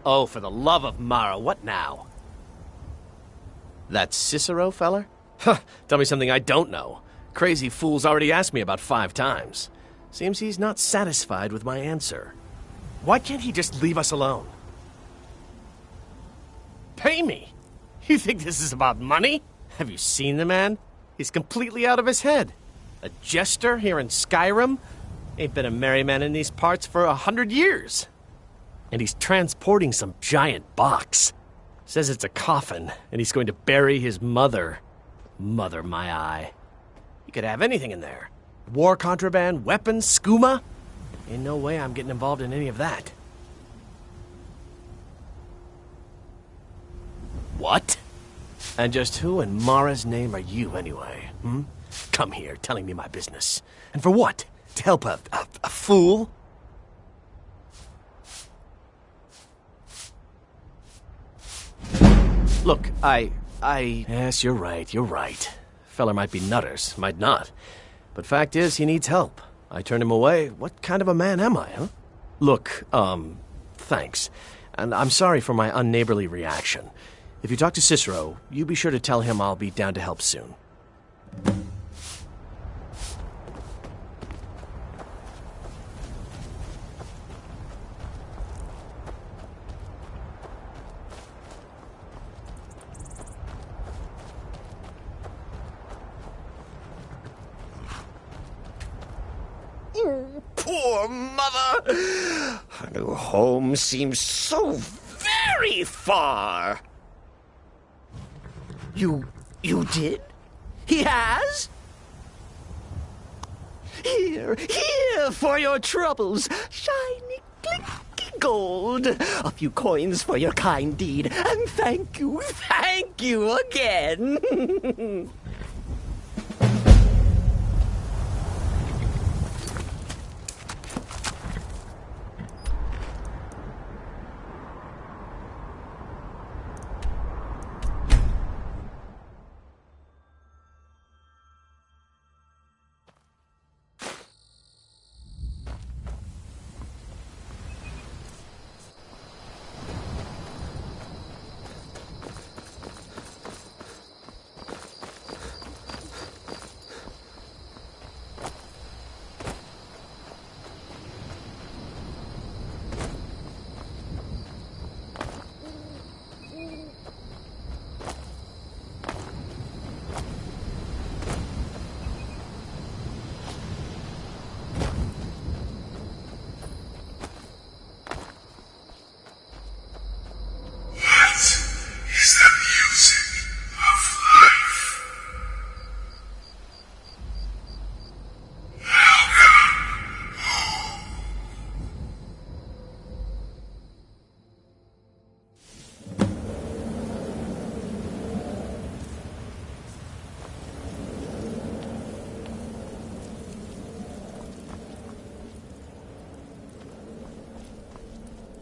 Oh, for the love of Mara, what now? That Cicero feller? Huh, tell me something I don't know. Crazy fool's already asked me about 5 times. Seems he's not satisfied with my answer. Why can't he just leave us alone? Pay me? You think this is about money? Have you seen the man? He's completely out of his head. A jester here in Skyrim? Ain't been a merry man in these parts for 100 years. And he's transporting some giant box. Says it's a coffin, and he's going to bury his mother. Mother, my eye. You could have anything in there. War contraband, weapons, skooma. Ain't no way I'm getting involved in any of that. What? And just who in Mara's name are you, anyway? Come here, telling me my business. And for what? To help a fool? Look, Yes, you're right. Feller might be nutters, might not. But fact is, he needs help. I turned him away. What kind of a man am I, huh? Look, thanks. And I'm sorry for my unneighborly reaction. If you talk to Cicero, you be sure to tell him I'll be down to help soon. Poor mother! Her new home seems so very far. You did? He has? Here for your troubles. Shiny, clinky gold. A few coins for your kind deed. And thank you again.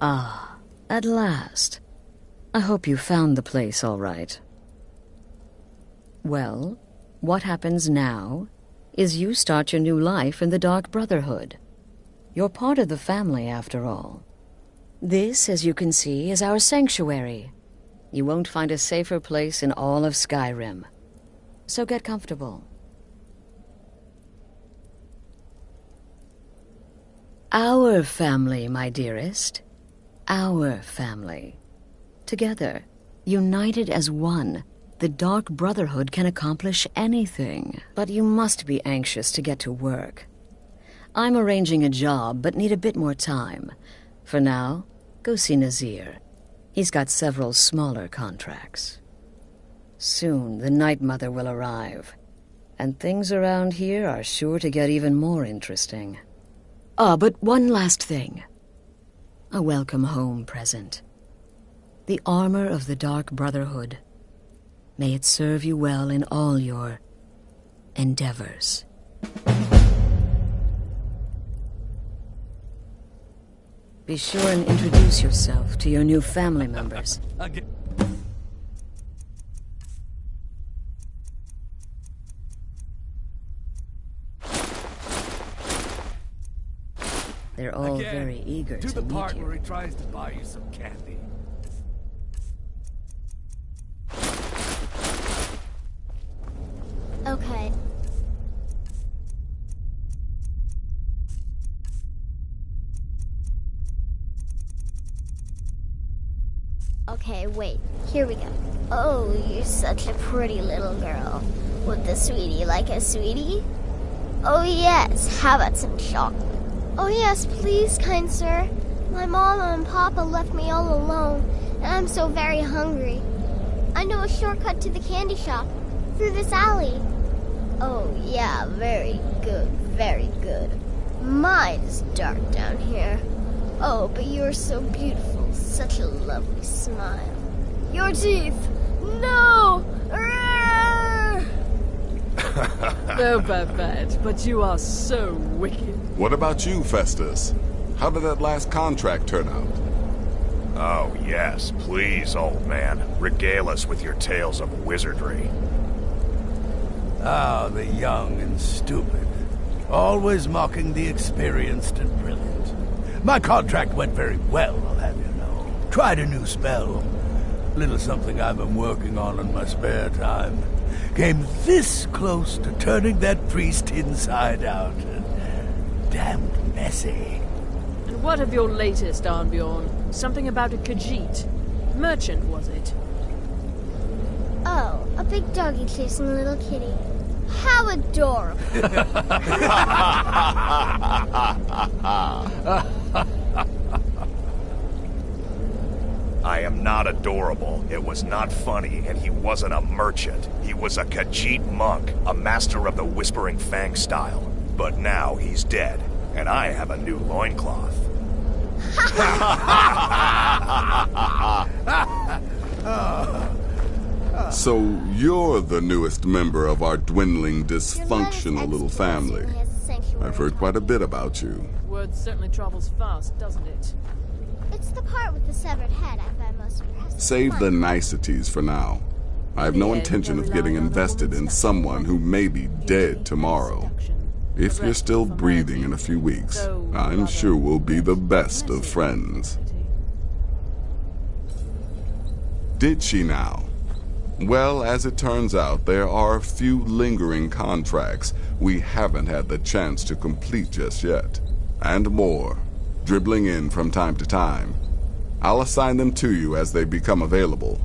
Ah, at last. I hope you found the place all right. Well, what happens now is you start your new life in the Dark Brotherhood. You're part of the family, after all. This, as you can see, is our sanctuary. You won't find a safer place in all of Skyrim. So get comfortable. Our family, my dearest. Our family. Together, united as one, the Dark Brotherhood can accomplish anything. But you must be anxious to get to work. I'm arranging a job, but need a bit more time. For now, go see Nazir. He's got several smaller contracts. Soon, the Night Mother will arrive, and things around here are sure to get even more interesting. But one last thing. A welcome home present. The armor of the Dark Brotherhood. May it serve you well in all your endeavors. Be sure and introduce yourself to your new family members. They're all very eager to the meet part you. where he tries to buy you some candy. Okay. Okay, wait. Here we go. Oh, you're such a pretty little girl. Would the sweetie like a sweetie? Oh, yes. How about some chocolate? Oh, yes, please, kind sir. My mama and papa left me all alone, and I'm so very hungry. I know a shortcut to the candy shop, through this alley. Oh, yeah, very good, very good. Mine is dark down here. Oh, but you're so beautiful, such a lovely smile. Your teeth! No! No, Babette, but you are so wicked. What about you, Festus? How did that last contract turn out? Oh, yes, please, old man. Regale us with your tales of wizardry. Ah, the young and stupid. Always mocking the experienced and brilliant. My contract went very well, I'll have you know. Tried a new spell. Little something I've been working on in my spare time. Came this close to turning that priest inside out. Damned messy. And what of your latest, Arnbjorn? Something about a Khajiit. Merchant, was it? Oh, a big doggy chasing a little kitty. How adorable. I am not adorable. It was not funny, and he wasn't a merchant. He was a Khajiit monk, a master of the Whispering Fang style. But now he's dead, and I have a new loincloth. So you're the newest member of our dwindling, dysfunctional little family. I've heard quite a bit about you. Word certainly travels fast, doesn't it? It's the part with the severed head I find most impressive. Save the niceties for now. I have no intention of getting invested in someone who may be dead tomorrow. If you're still breathing in a few weeks, I'm sure we'll be the best of friends. Did she now? Well, as it turns out, there are a few lingering contracts we haven't had the chance to complete just yet. And more, dribbling in from time to time. I'll assign them to you as they become available,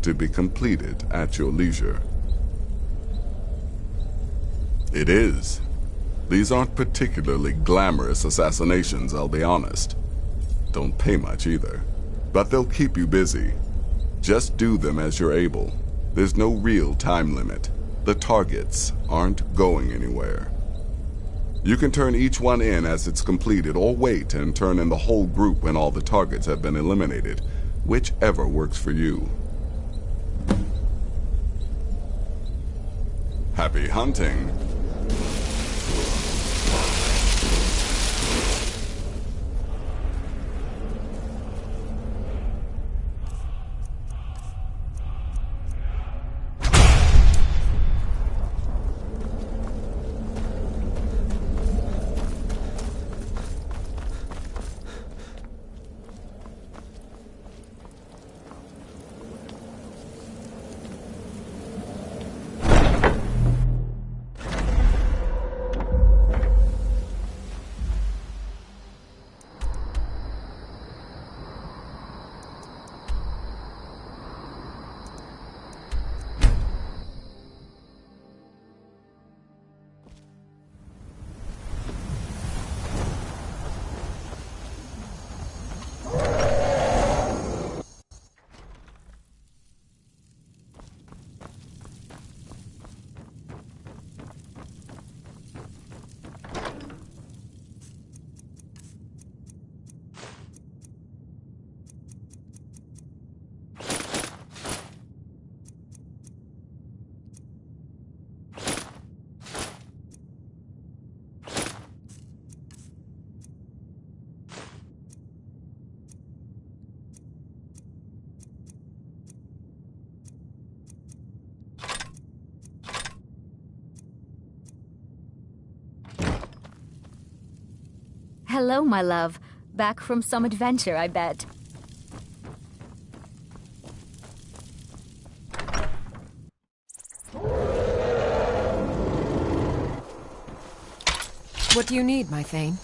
to be completed at your leisure. It is. These aren't particularly glamorous assassinations, I'll be honest. Don't pay much either. But they'll keep you busy. Just do them as you're able. There's no real time limit. The targets aren't going anywhere. You can turn each one in as it's completed, or wait and turn in the whole group when all the targets have been eliminated. Whichever works for you. Happy hunting. Hello, my love. Back from some adventure, I bet. What do you need, my Thane?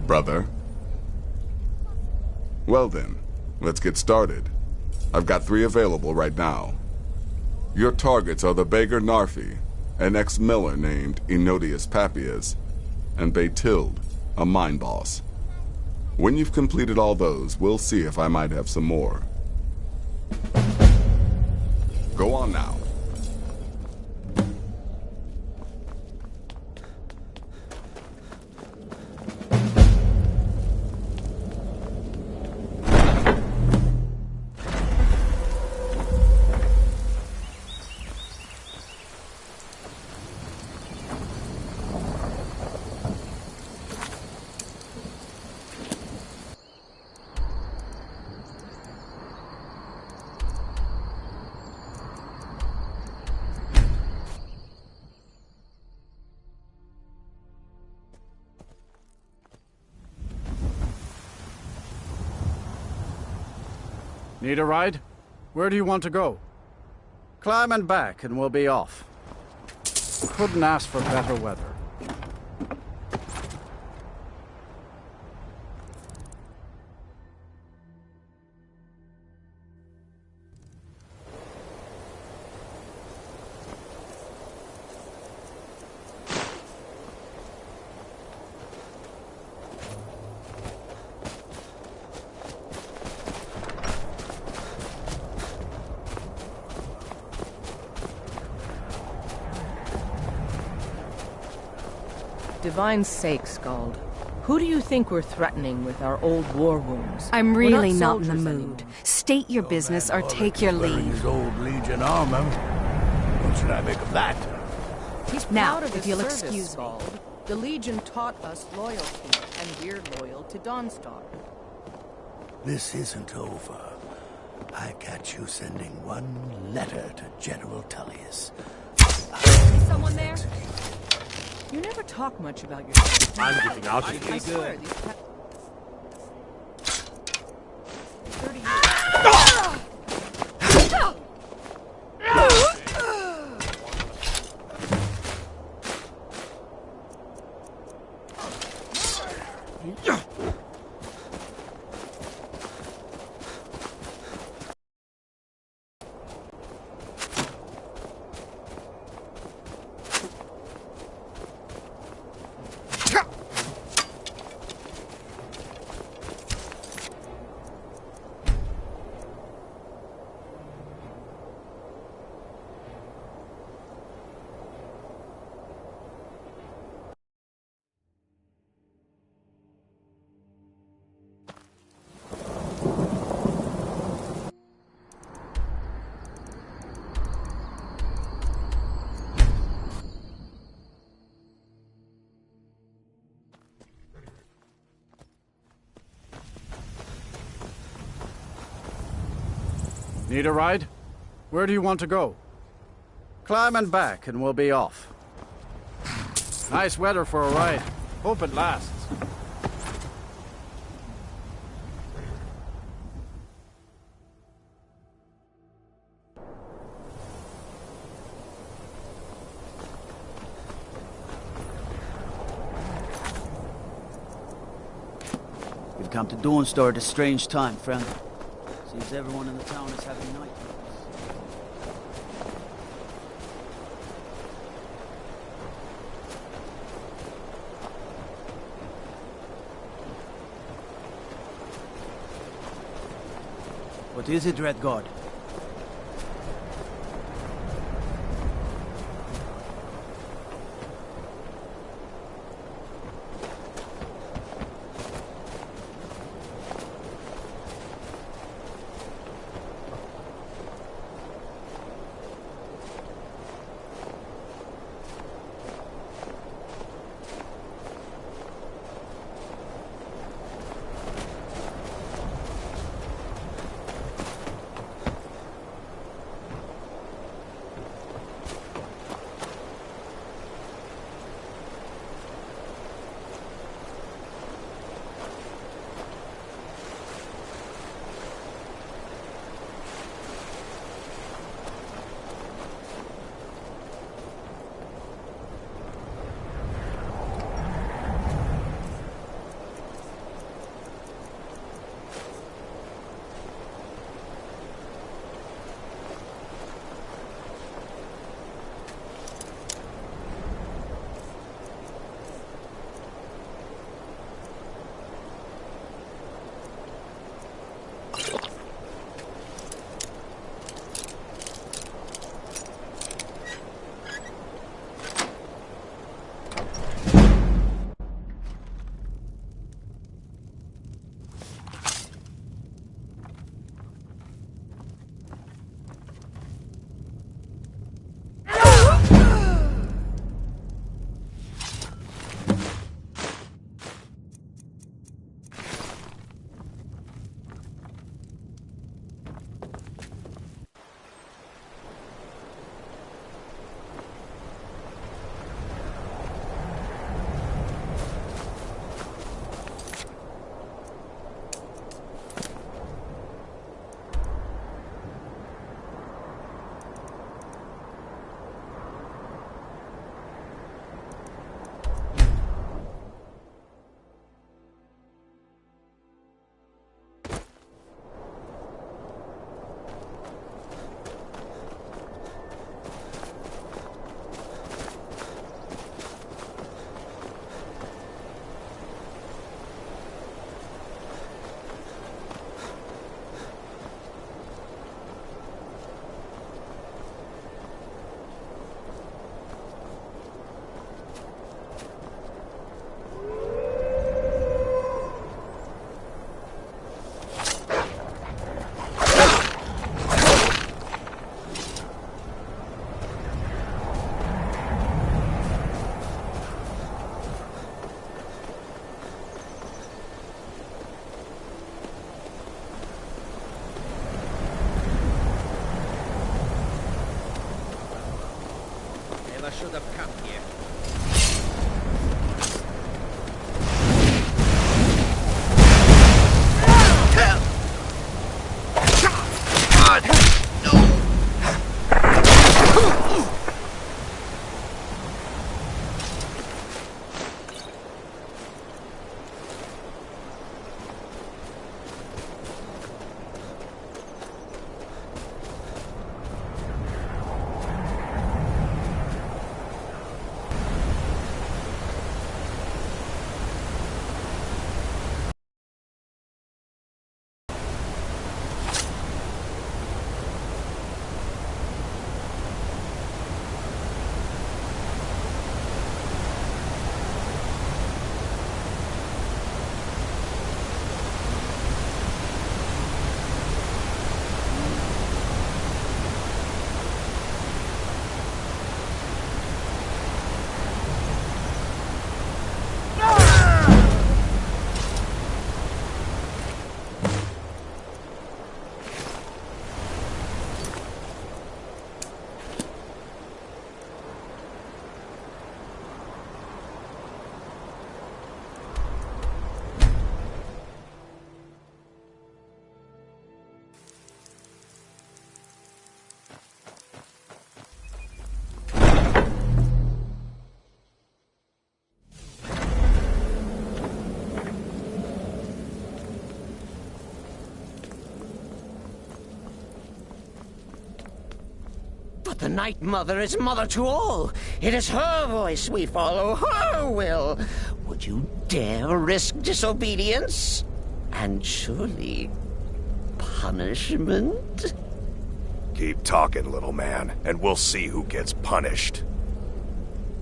Brother. Well then, let's get started. I've got 3 available right now. Your targets are the beggar Narfi, an ex-miller named Enodius Papias, and Baytild, a mine boss. When you've completed all those, we'll see if I might have some more. Go on now. Need a ride? Where do you want to go? Climb and back and we'll be off. Couldn't ask for better weather. Divine's sake, Skald. Who do you think we're threatening with our old war wounds? I'm We're really not in the soldiers mood. anymore. State your business or take your Wearing leave. his old Legion armor. What should I make of that? He's Now, proud of if his you'll service, excuse me. Skald. The Legion taught us loyalty, and we're loyal to Dawnstar. This isn't over. I catch you sending one letter to General Tullius. Is someone there? You never talk much about yourself. I'm getting out of I here. swear, these 30 Need a ride? Where do you want to go? Climb and back and we'll be off. Nice weather for a ride. Hope it lasts. You've come to Dawnstar at a strange time, friend. Seems everyone in the town is having night. What is it, Red Guard? should have come here. But the Night Mother is mother to all. It is her voice we follow, her will. Would you dare risk disobedience? And surely punishment? Keep talking, little man, and we'll see who gets punished.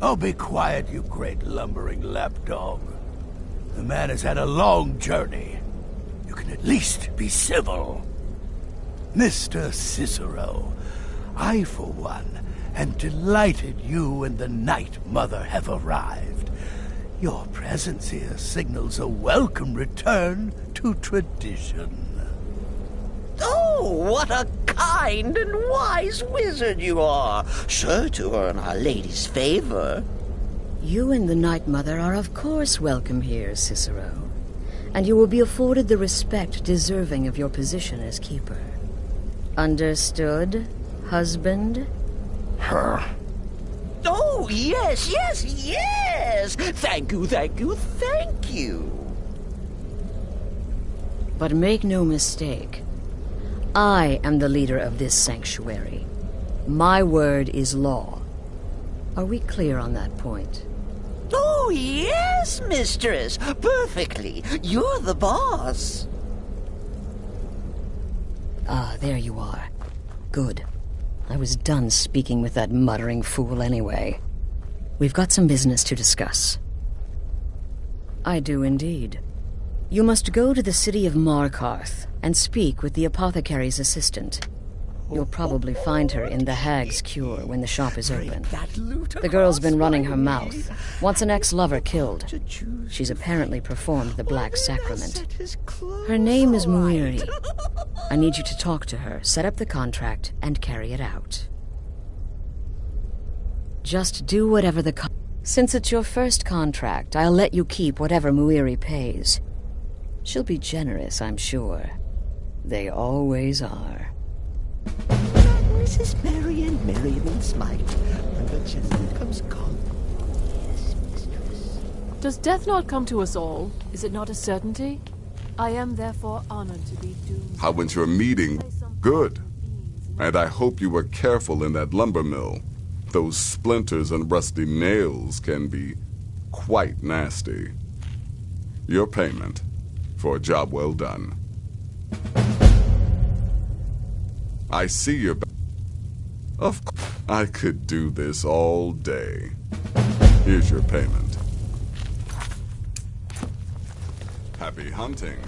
Oh, be quiet, you great lumbering lapdog. The man has had a long journey. You can at least be civil. Mr. Cicero, I, for one, am delighted you and the Night Mother have arrived. Your presence here signals a welcome return to tradition. Oh, what a kind and wise wizard you are, sure to earn Our Lady's favor. You and the Night Mother are of course welcome here, Cicero. And you will be afforded the respect deserving of your position as keeper. Understood, husband? Her. Oh, yes, yes, yes! Thank you, thank you, thank you. But make no mistake. I am the leader of this sanctuary. My word is law. Are we clear on that point? Oh, yes, mistress. Perfectly. You're the boss. Ah, there you are. Good. I was done speaking with that muttering fool anyway. We've got some business to discuss. I do indeed. You must go to the city of Markarth and speak with the apothecary's assistant. You'll probably find her in the Hag's Cure when the shop is open. The girl's been running her mouth. Wants an ex-lover killed. She's apparently performed the Black Sacrament. Her name is Muiri. I need you to talk to her, set up the contract, and carry it out. Just do whatever the Since it's your first contract, I'll let you keep whatever Muiri pays. She'll be generous, I'm sure. They always are. Mrs. Marion, Marion Smite, and the gentleman comes calling. Yes, mistress. Does death not come to us all? Is it not a certainty? I am therefore honored to be doomed. How went your meeting? Good. And I hope you were careful in that lumber mill. Those splinters and rusty nails can be quite nasty. Your payment for a job well done. I see you're back. Of course, I could do this all day. Here's your payment. Happy hunting.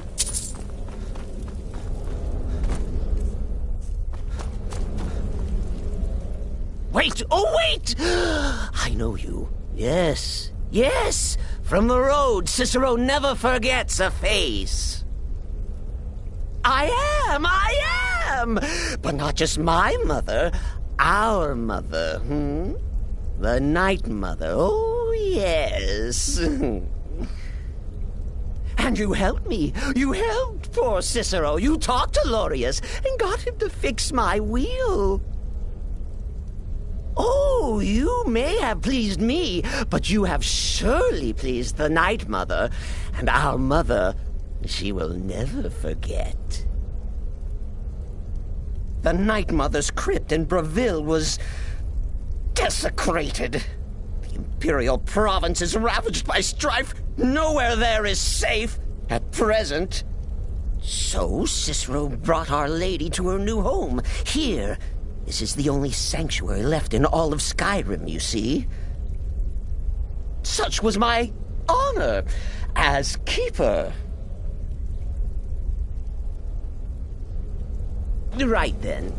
Wait! Oh, wait! I know you. Yes, yes! From the road, Cicero never forgets a face. I am! But not just my mother, our mother, The Night Mother, oh yes. And you helped me. You helped poor Cicero. You talked to Lorius and got him to fix my wheel. Oh, you may have pleased me, but you have surely pleased the Night Mother. And our mother, she will never forget. The Night Mother's crypt in Breville was desecrated. The Imperial province is ravaged by strife. Nowhere there is safe at present. So Cicero brought Our Lady to her new home. Here, this is the only sanctuary left in all of Skyrim, you see. Such was my honor as keeper. Right then.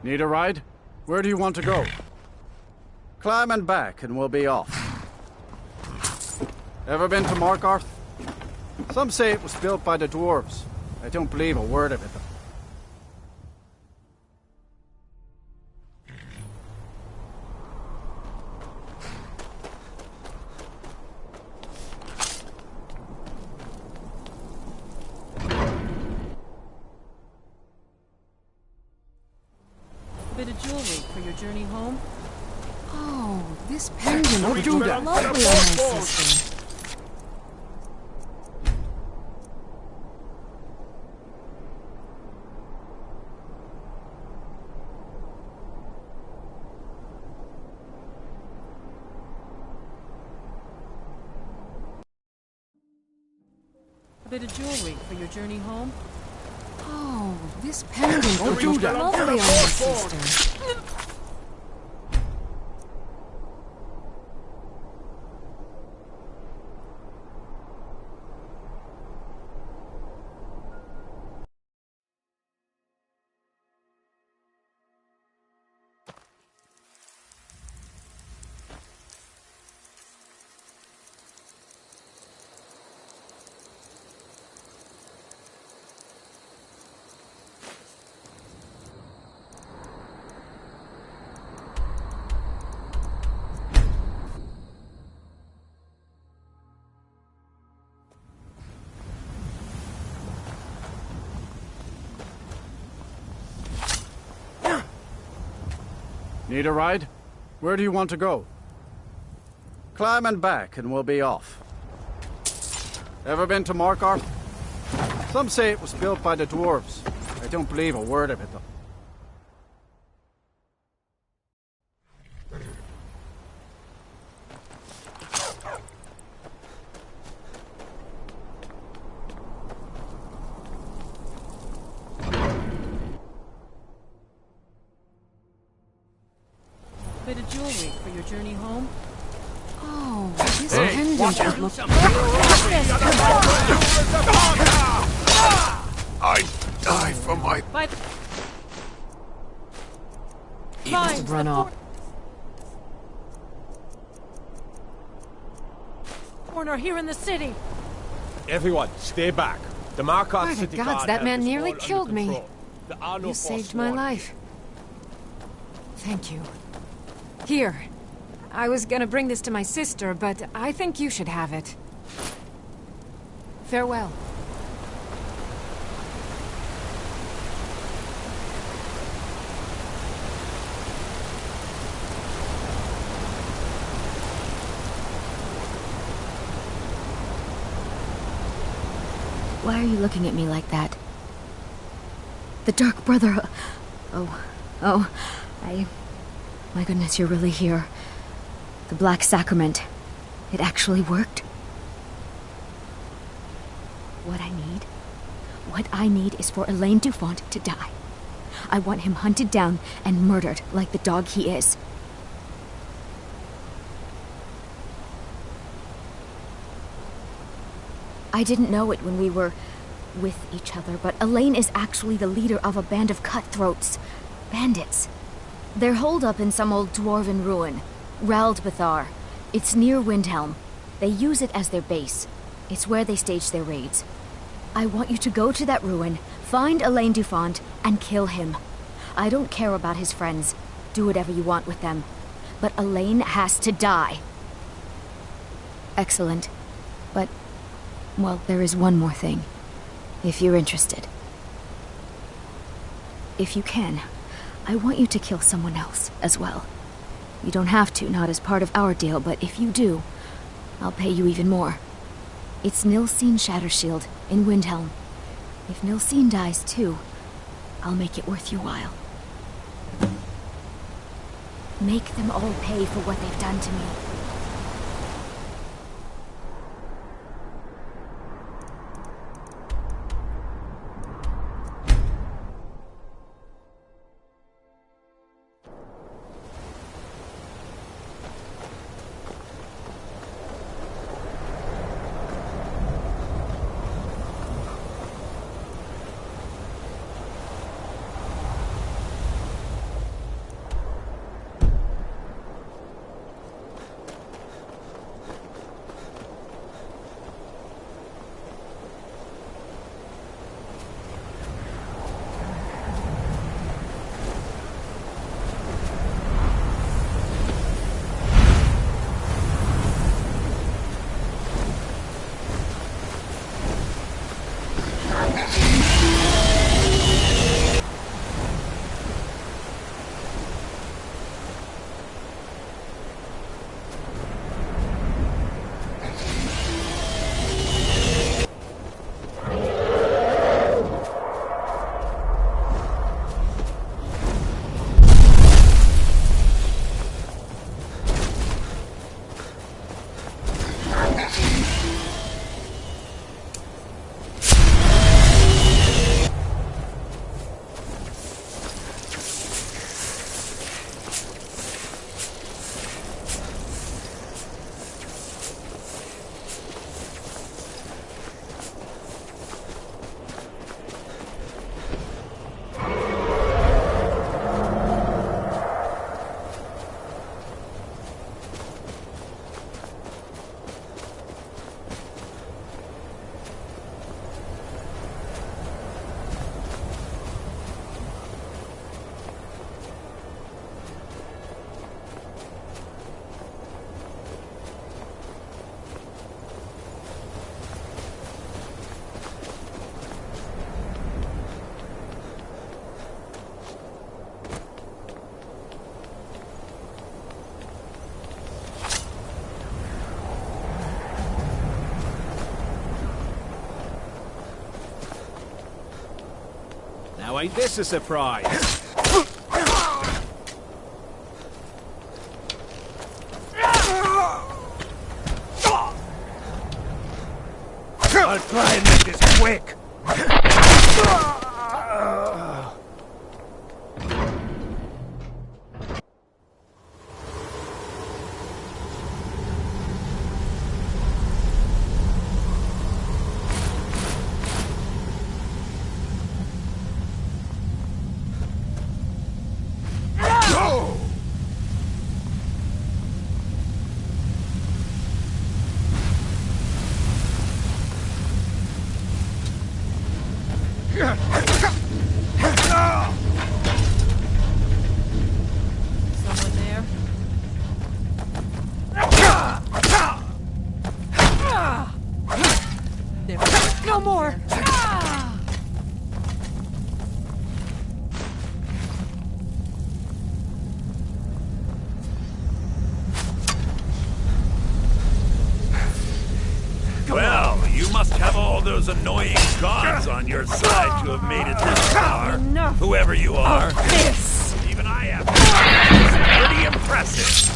Need a ride? Where do you want to go? Climb and back and we'll be off. Ever been to Markarth? Some say it was built by the dwarves. I don't believe a word of it. Bit of jewelry for your journey home? Oh, this pendant would look lovely on my sister. A bit of jewelry for your journey home? Oh, this pendant would look lovely on my sister. Need a ride? Where do you want to go? Climb and back and we'll be off. Ever been to Markarth? Some say it was built by the dwarves. I don't believe a word of it, though. Bit of jewelry for your journey home? Oh, this pendant would look I die for my... He must have run off. Corner here in the city. Everyone, stay back. The Markarth By the city gods, guard that has man this nearly all under killed me. control. There are no You forces saved my sworn. life. Thank you. Here. I was gonna bring this to my sister, but I think you should have it. Farewell. Why are you looking at me like that? The Dark Brother... My goodness, you're really here. The Black Sacrament. It actually worked? What I need is for Elaine Dufont to die. I want him hunted down and murdered like the dog he is. I didn't know it when we were with each other, but Elaine is actually the leader of a band of cutthroats. Bandits. They're holed up in some old dwarven ruin. Raldbathar. It's near Windhelm. They use it as their base. It's where they stage their raids. I want you to go to that ruin, find Elaine Dufont, and kill him. I don't care about his friends. Do whatever you want with them. But Elaine has to die. Excellent. But, well, there is one more thing. If you're interested. If you can, I want you to kill someone else as well. You don't have to, not as part of our deal, but if you do, I'll pay you even more. It's Nilsine Shattershield in Windhelm. If Nilsine dies too, I'll make it worth your while. Make them all pay for what they've done to me. Now ain't this a surprise? I'll try and make this quick. No more! Well, you must have all those annoying gods on your side to have made it this far. Enough. Whoever you are. This! Even I have to. It's pretty impressive.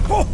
Oh.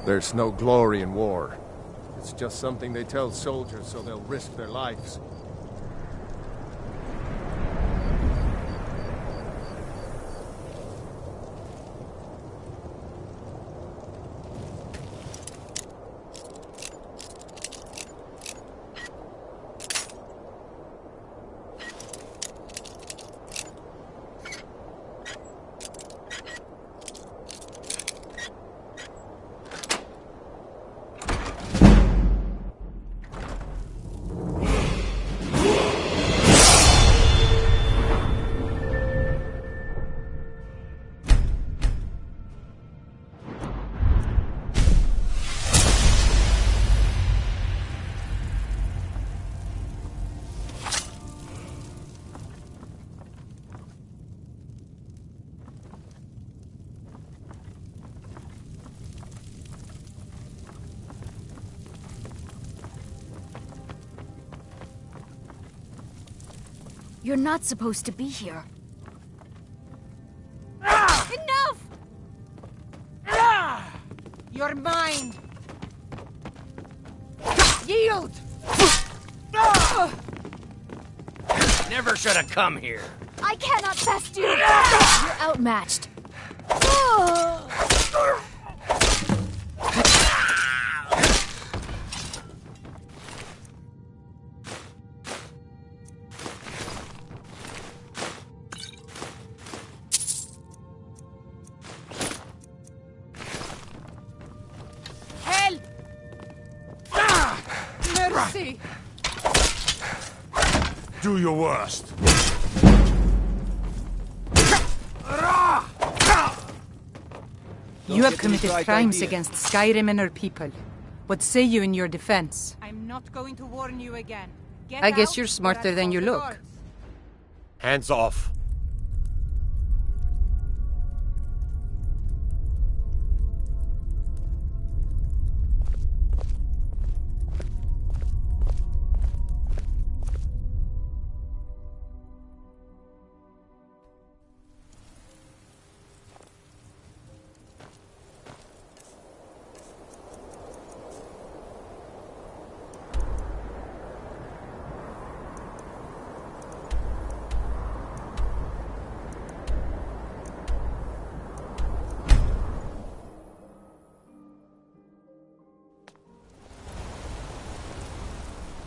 There's no glory in war. It's just something they tell soldiers so they'll risk their lives. You're not supposed to be here. Enough! You're mine! Yield! Never should have come here. I cannot best you! You're outmatched. Help! Mercy! Do your worst. You have committed crimes against Skyrim and her people. What say you in your defense? I'm not going to warn you again. I guess you're smarter than you look. Hands off.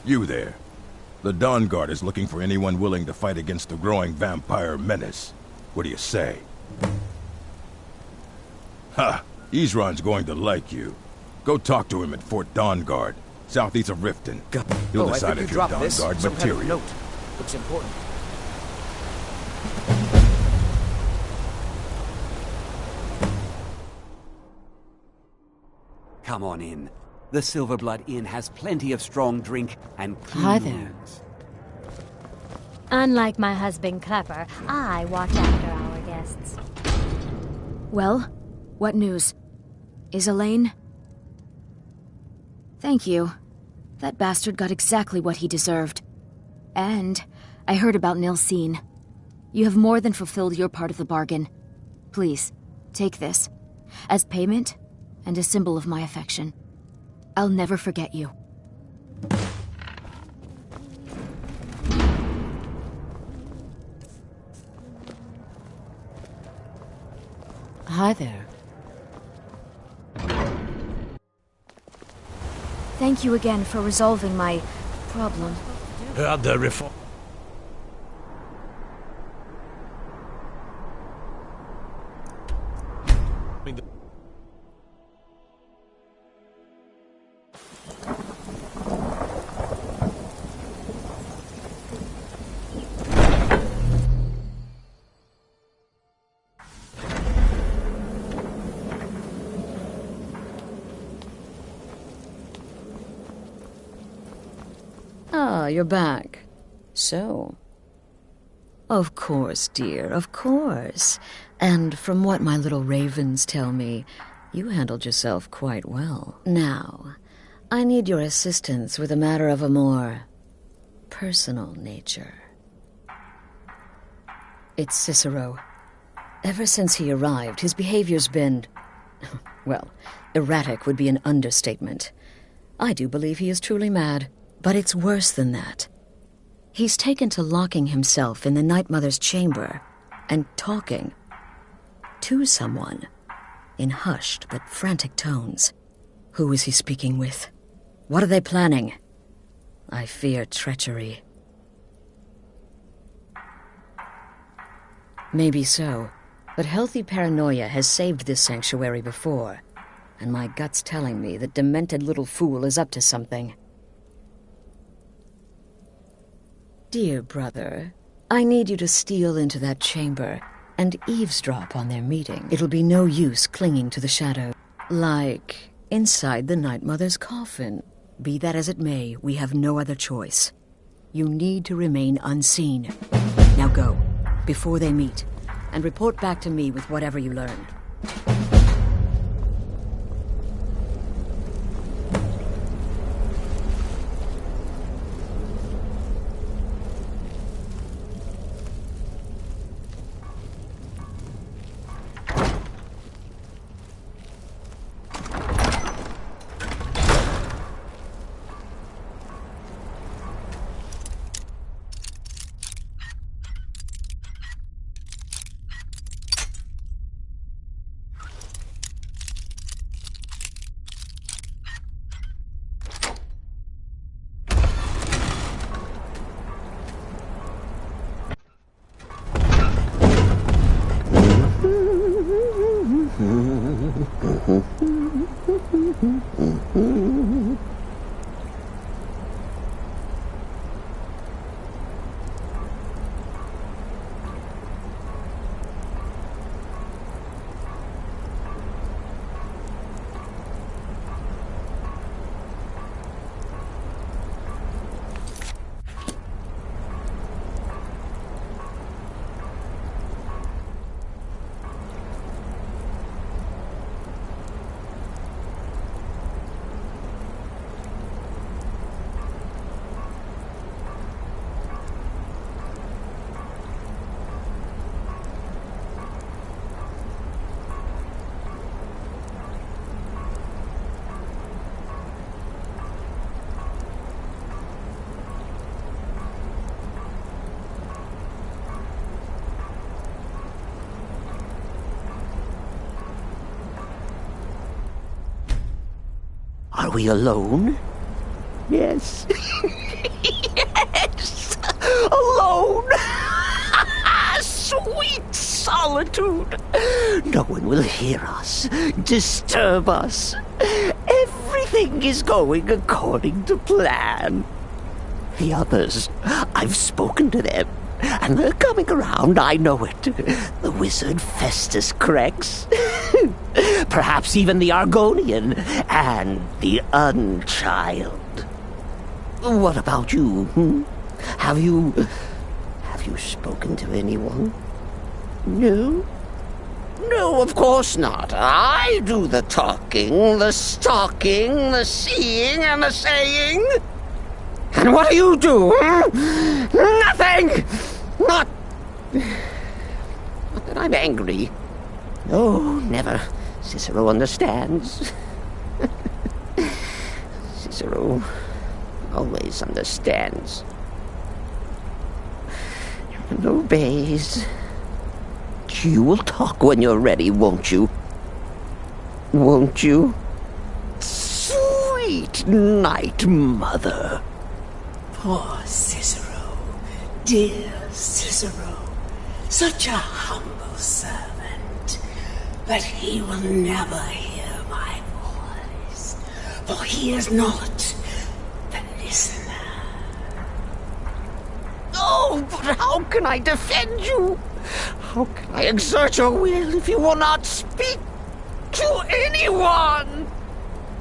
You there. The Dawn Guard is looking for anyone willing to fight against the growing vampire menace. What do you say? Ha! Isran's going to like you. Go talk to him at Fort Dawn Guard, southeast of Riften. He'll decide if you're Dawn Guard material. Looks important. Come on in. The Silverblood Inn has plenty of strong drink and clean Hi there. rooms. Unlike my husband Clapper, I watch after our guests. Well, what news? Is Elaine? Thank you. That bastard got exactly what he deserved. And I heard about Nilsine. You have more than fulfilled your part of the bargain. Please, take this. As payment, and a symbol of my affection. I'll never forget you. Hi there. Thank you again for resolving my problem. The reform. Ah, you're back. So? Of course, dear, of course. And from what my little ravens tell me, you handled yourself quite well. Now, I need your assistance with a matter of a more personal nature. It's Cicero. Ever since he arrived, his behavior's been Well, erratic would be an understatement. I do believe he is truly mad, but it's worse than that. He's taken to locking himself in the Night Mother's chamber and talking to someone in hushed but frantic tones. Who is he speaking with? What are they planning? I fear treachery. Maybe so, but healthy paranoia has saved this sanctuary before, and my gut's telling me that demented little fool is up to something. Dear brother, I need you to steal into that chamber and eavesdrop on their meeting. It'll be no use clinging to the shadow. Like inside the Night Mother's coffin. Be that as it may, we have no other choice. You need to remain unseen. Now go, before they meet, and report back to me with whatever you learn. Are we alone? Yes. Yes! Alone! Sweet solitude! No one will hear us, disturb us. Everything is going according to plan. The others, I've spoken to them, and they're coming around, I know it. The wizard Festus Crex. Perhaps even the Argonian and the Unchild. What about you? Have you spoken to anyone? No? No, of course not. I do the talking, the stalking, the seeing, and the saying. And what do you do? Nothing! Not that I'm angry. No, never. Cicero understands. Cicero always understands. And obeys. You will talk when you're ready, won't you? Won't you? Sweet Night Mother. Poor Cicero, dear Cicero, such a humble servant, but he will never hear my voice, for he is not the listener. Oh, but how can I defend you? How can I exert your will if you will not speak to anyone?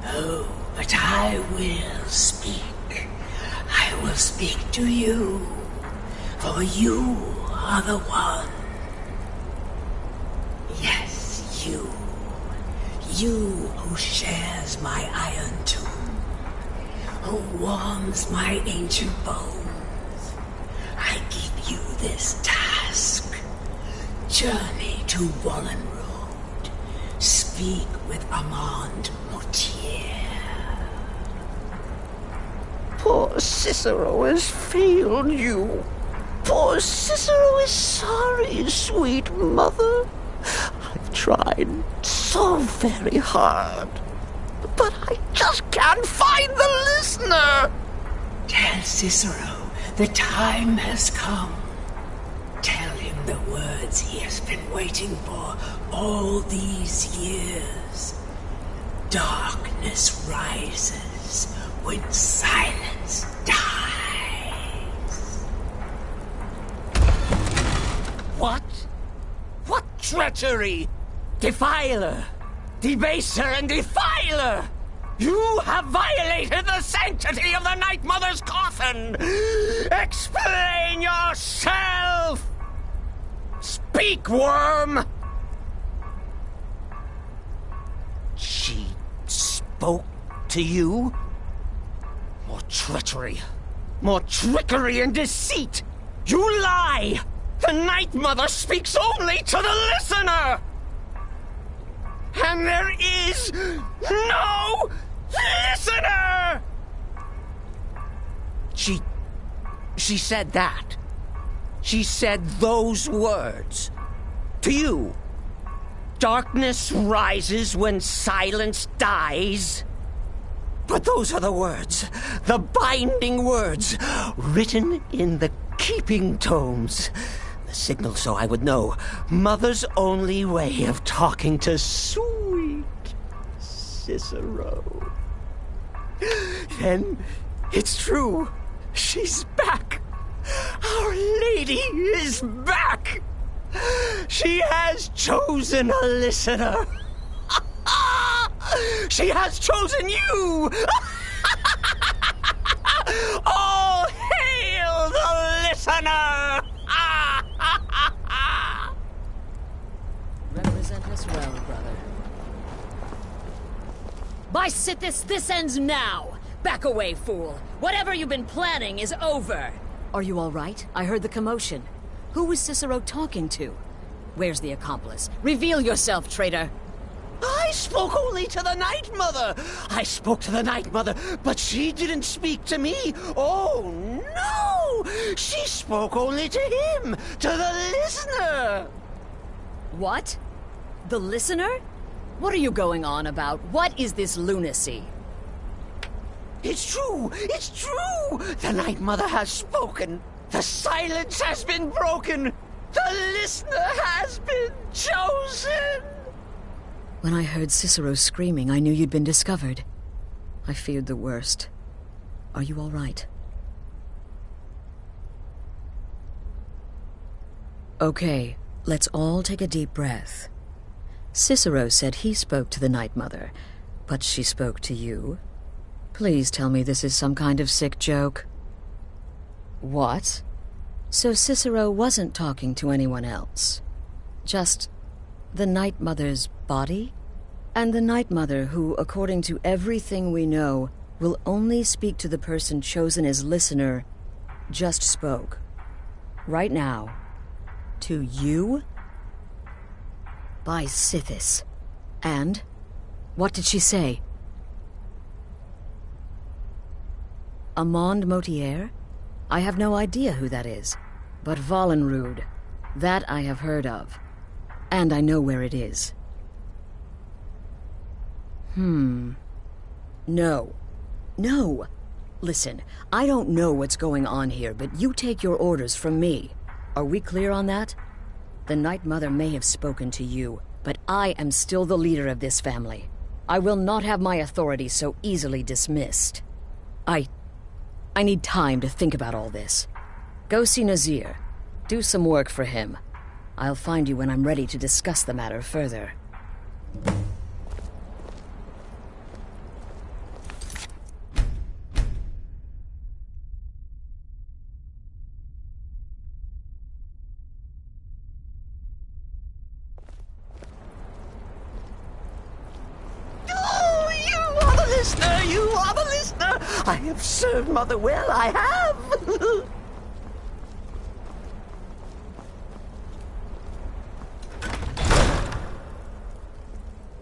Oh, but I will speak. I will speak to you, for you are the one. Yes, you. You who shares my iron tomb, who warms my ancient bones. I give you this task. Journey to Wallen Road. speak with Armand Mortier. Poor Cicero has failed you. Poor Cicero is sorry, sweet mother. I've tried so very hard, but I just can't find the listener. Tell Cicero the time has come. Tell him the words he has been waiting for all these years. Darkness rises when silence dies. What? What treachery? Defiler! Debaser and defiler! You have violated the sanctity of the Night Mother's coffin! Explain yourself! Speak, worm! She spoke to you? More treachery. More trickery and deceit! You lie! The Night Mother speaks only to the listener! And there is no listener! She said that. She said those words. To you. Darkness rises when silence dies. But those are the words, the binding words, written in the keeping tomes. The signal so I would know. Mother's only way of talking to sweet Cicero. Then it's true. She's back. Our Lady is back. She has chosen a listener. She has chosen you. All hail the listener. Represent us well, brother. By Sithis, this ends now! Back away, fool! Whatever you've been planning is over! Are you all right? I heard the commotion. Who was Cicero talking to? Where's the accomplice? Reveal yourself, traitor! I spoke only to the Night Mother! I spoke to the Night Mother, but she didn't speak to me! Oh, no! She spoke only to him! To the listener! What? The listener? What are you going on about? What is this lunacy? It's true! It's true! The Night Mother has spoken! The silence has been broken! The listener has been chosen! When I heard Cicero screaming, I knew you'd been discovered. I feared the worst. Are you all right? Okay, let's all take a deep breath. Cicero said he spoke to the Night Mother, but she spoke to you. Please tell me this is some kind of sick joke. What? So Cicero wasn't talking to anyone else? Just the Night Mother's body? And the Night Mother who, according to everything we know, will only speak to the person chosen as listener, just spoke. Right now. To you? By Sithis. And? What did she say? Armand Mortier? I have no idea who that is. But Wallenrud, that I have heard of. And I know where it is. No. No! Listen, I don't know what's going on here, but you take your orders from me. Are we clear on that? The Night Mother may have spoken to you, but I am still the leader of this family. I will not have my authority so easily dismissed. I need time to think about all this. Go see Nazir. Do some work for him. I'll find you when I'm ready to discuss the matter further. You are the listener! I have served Mother well, I have!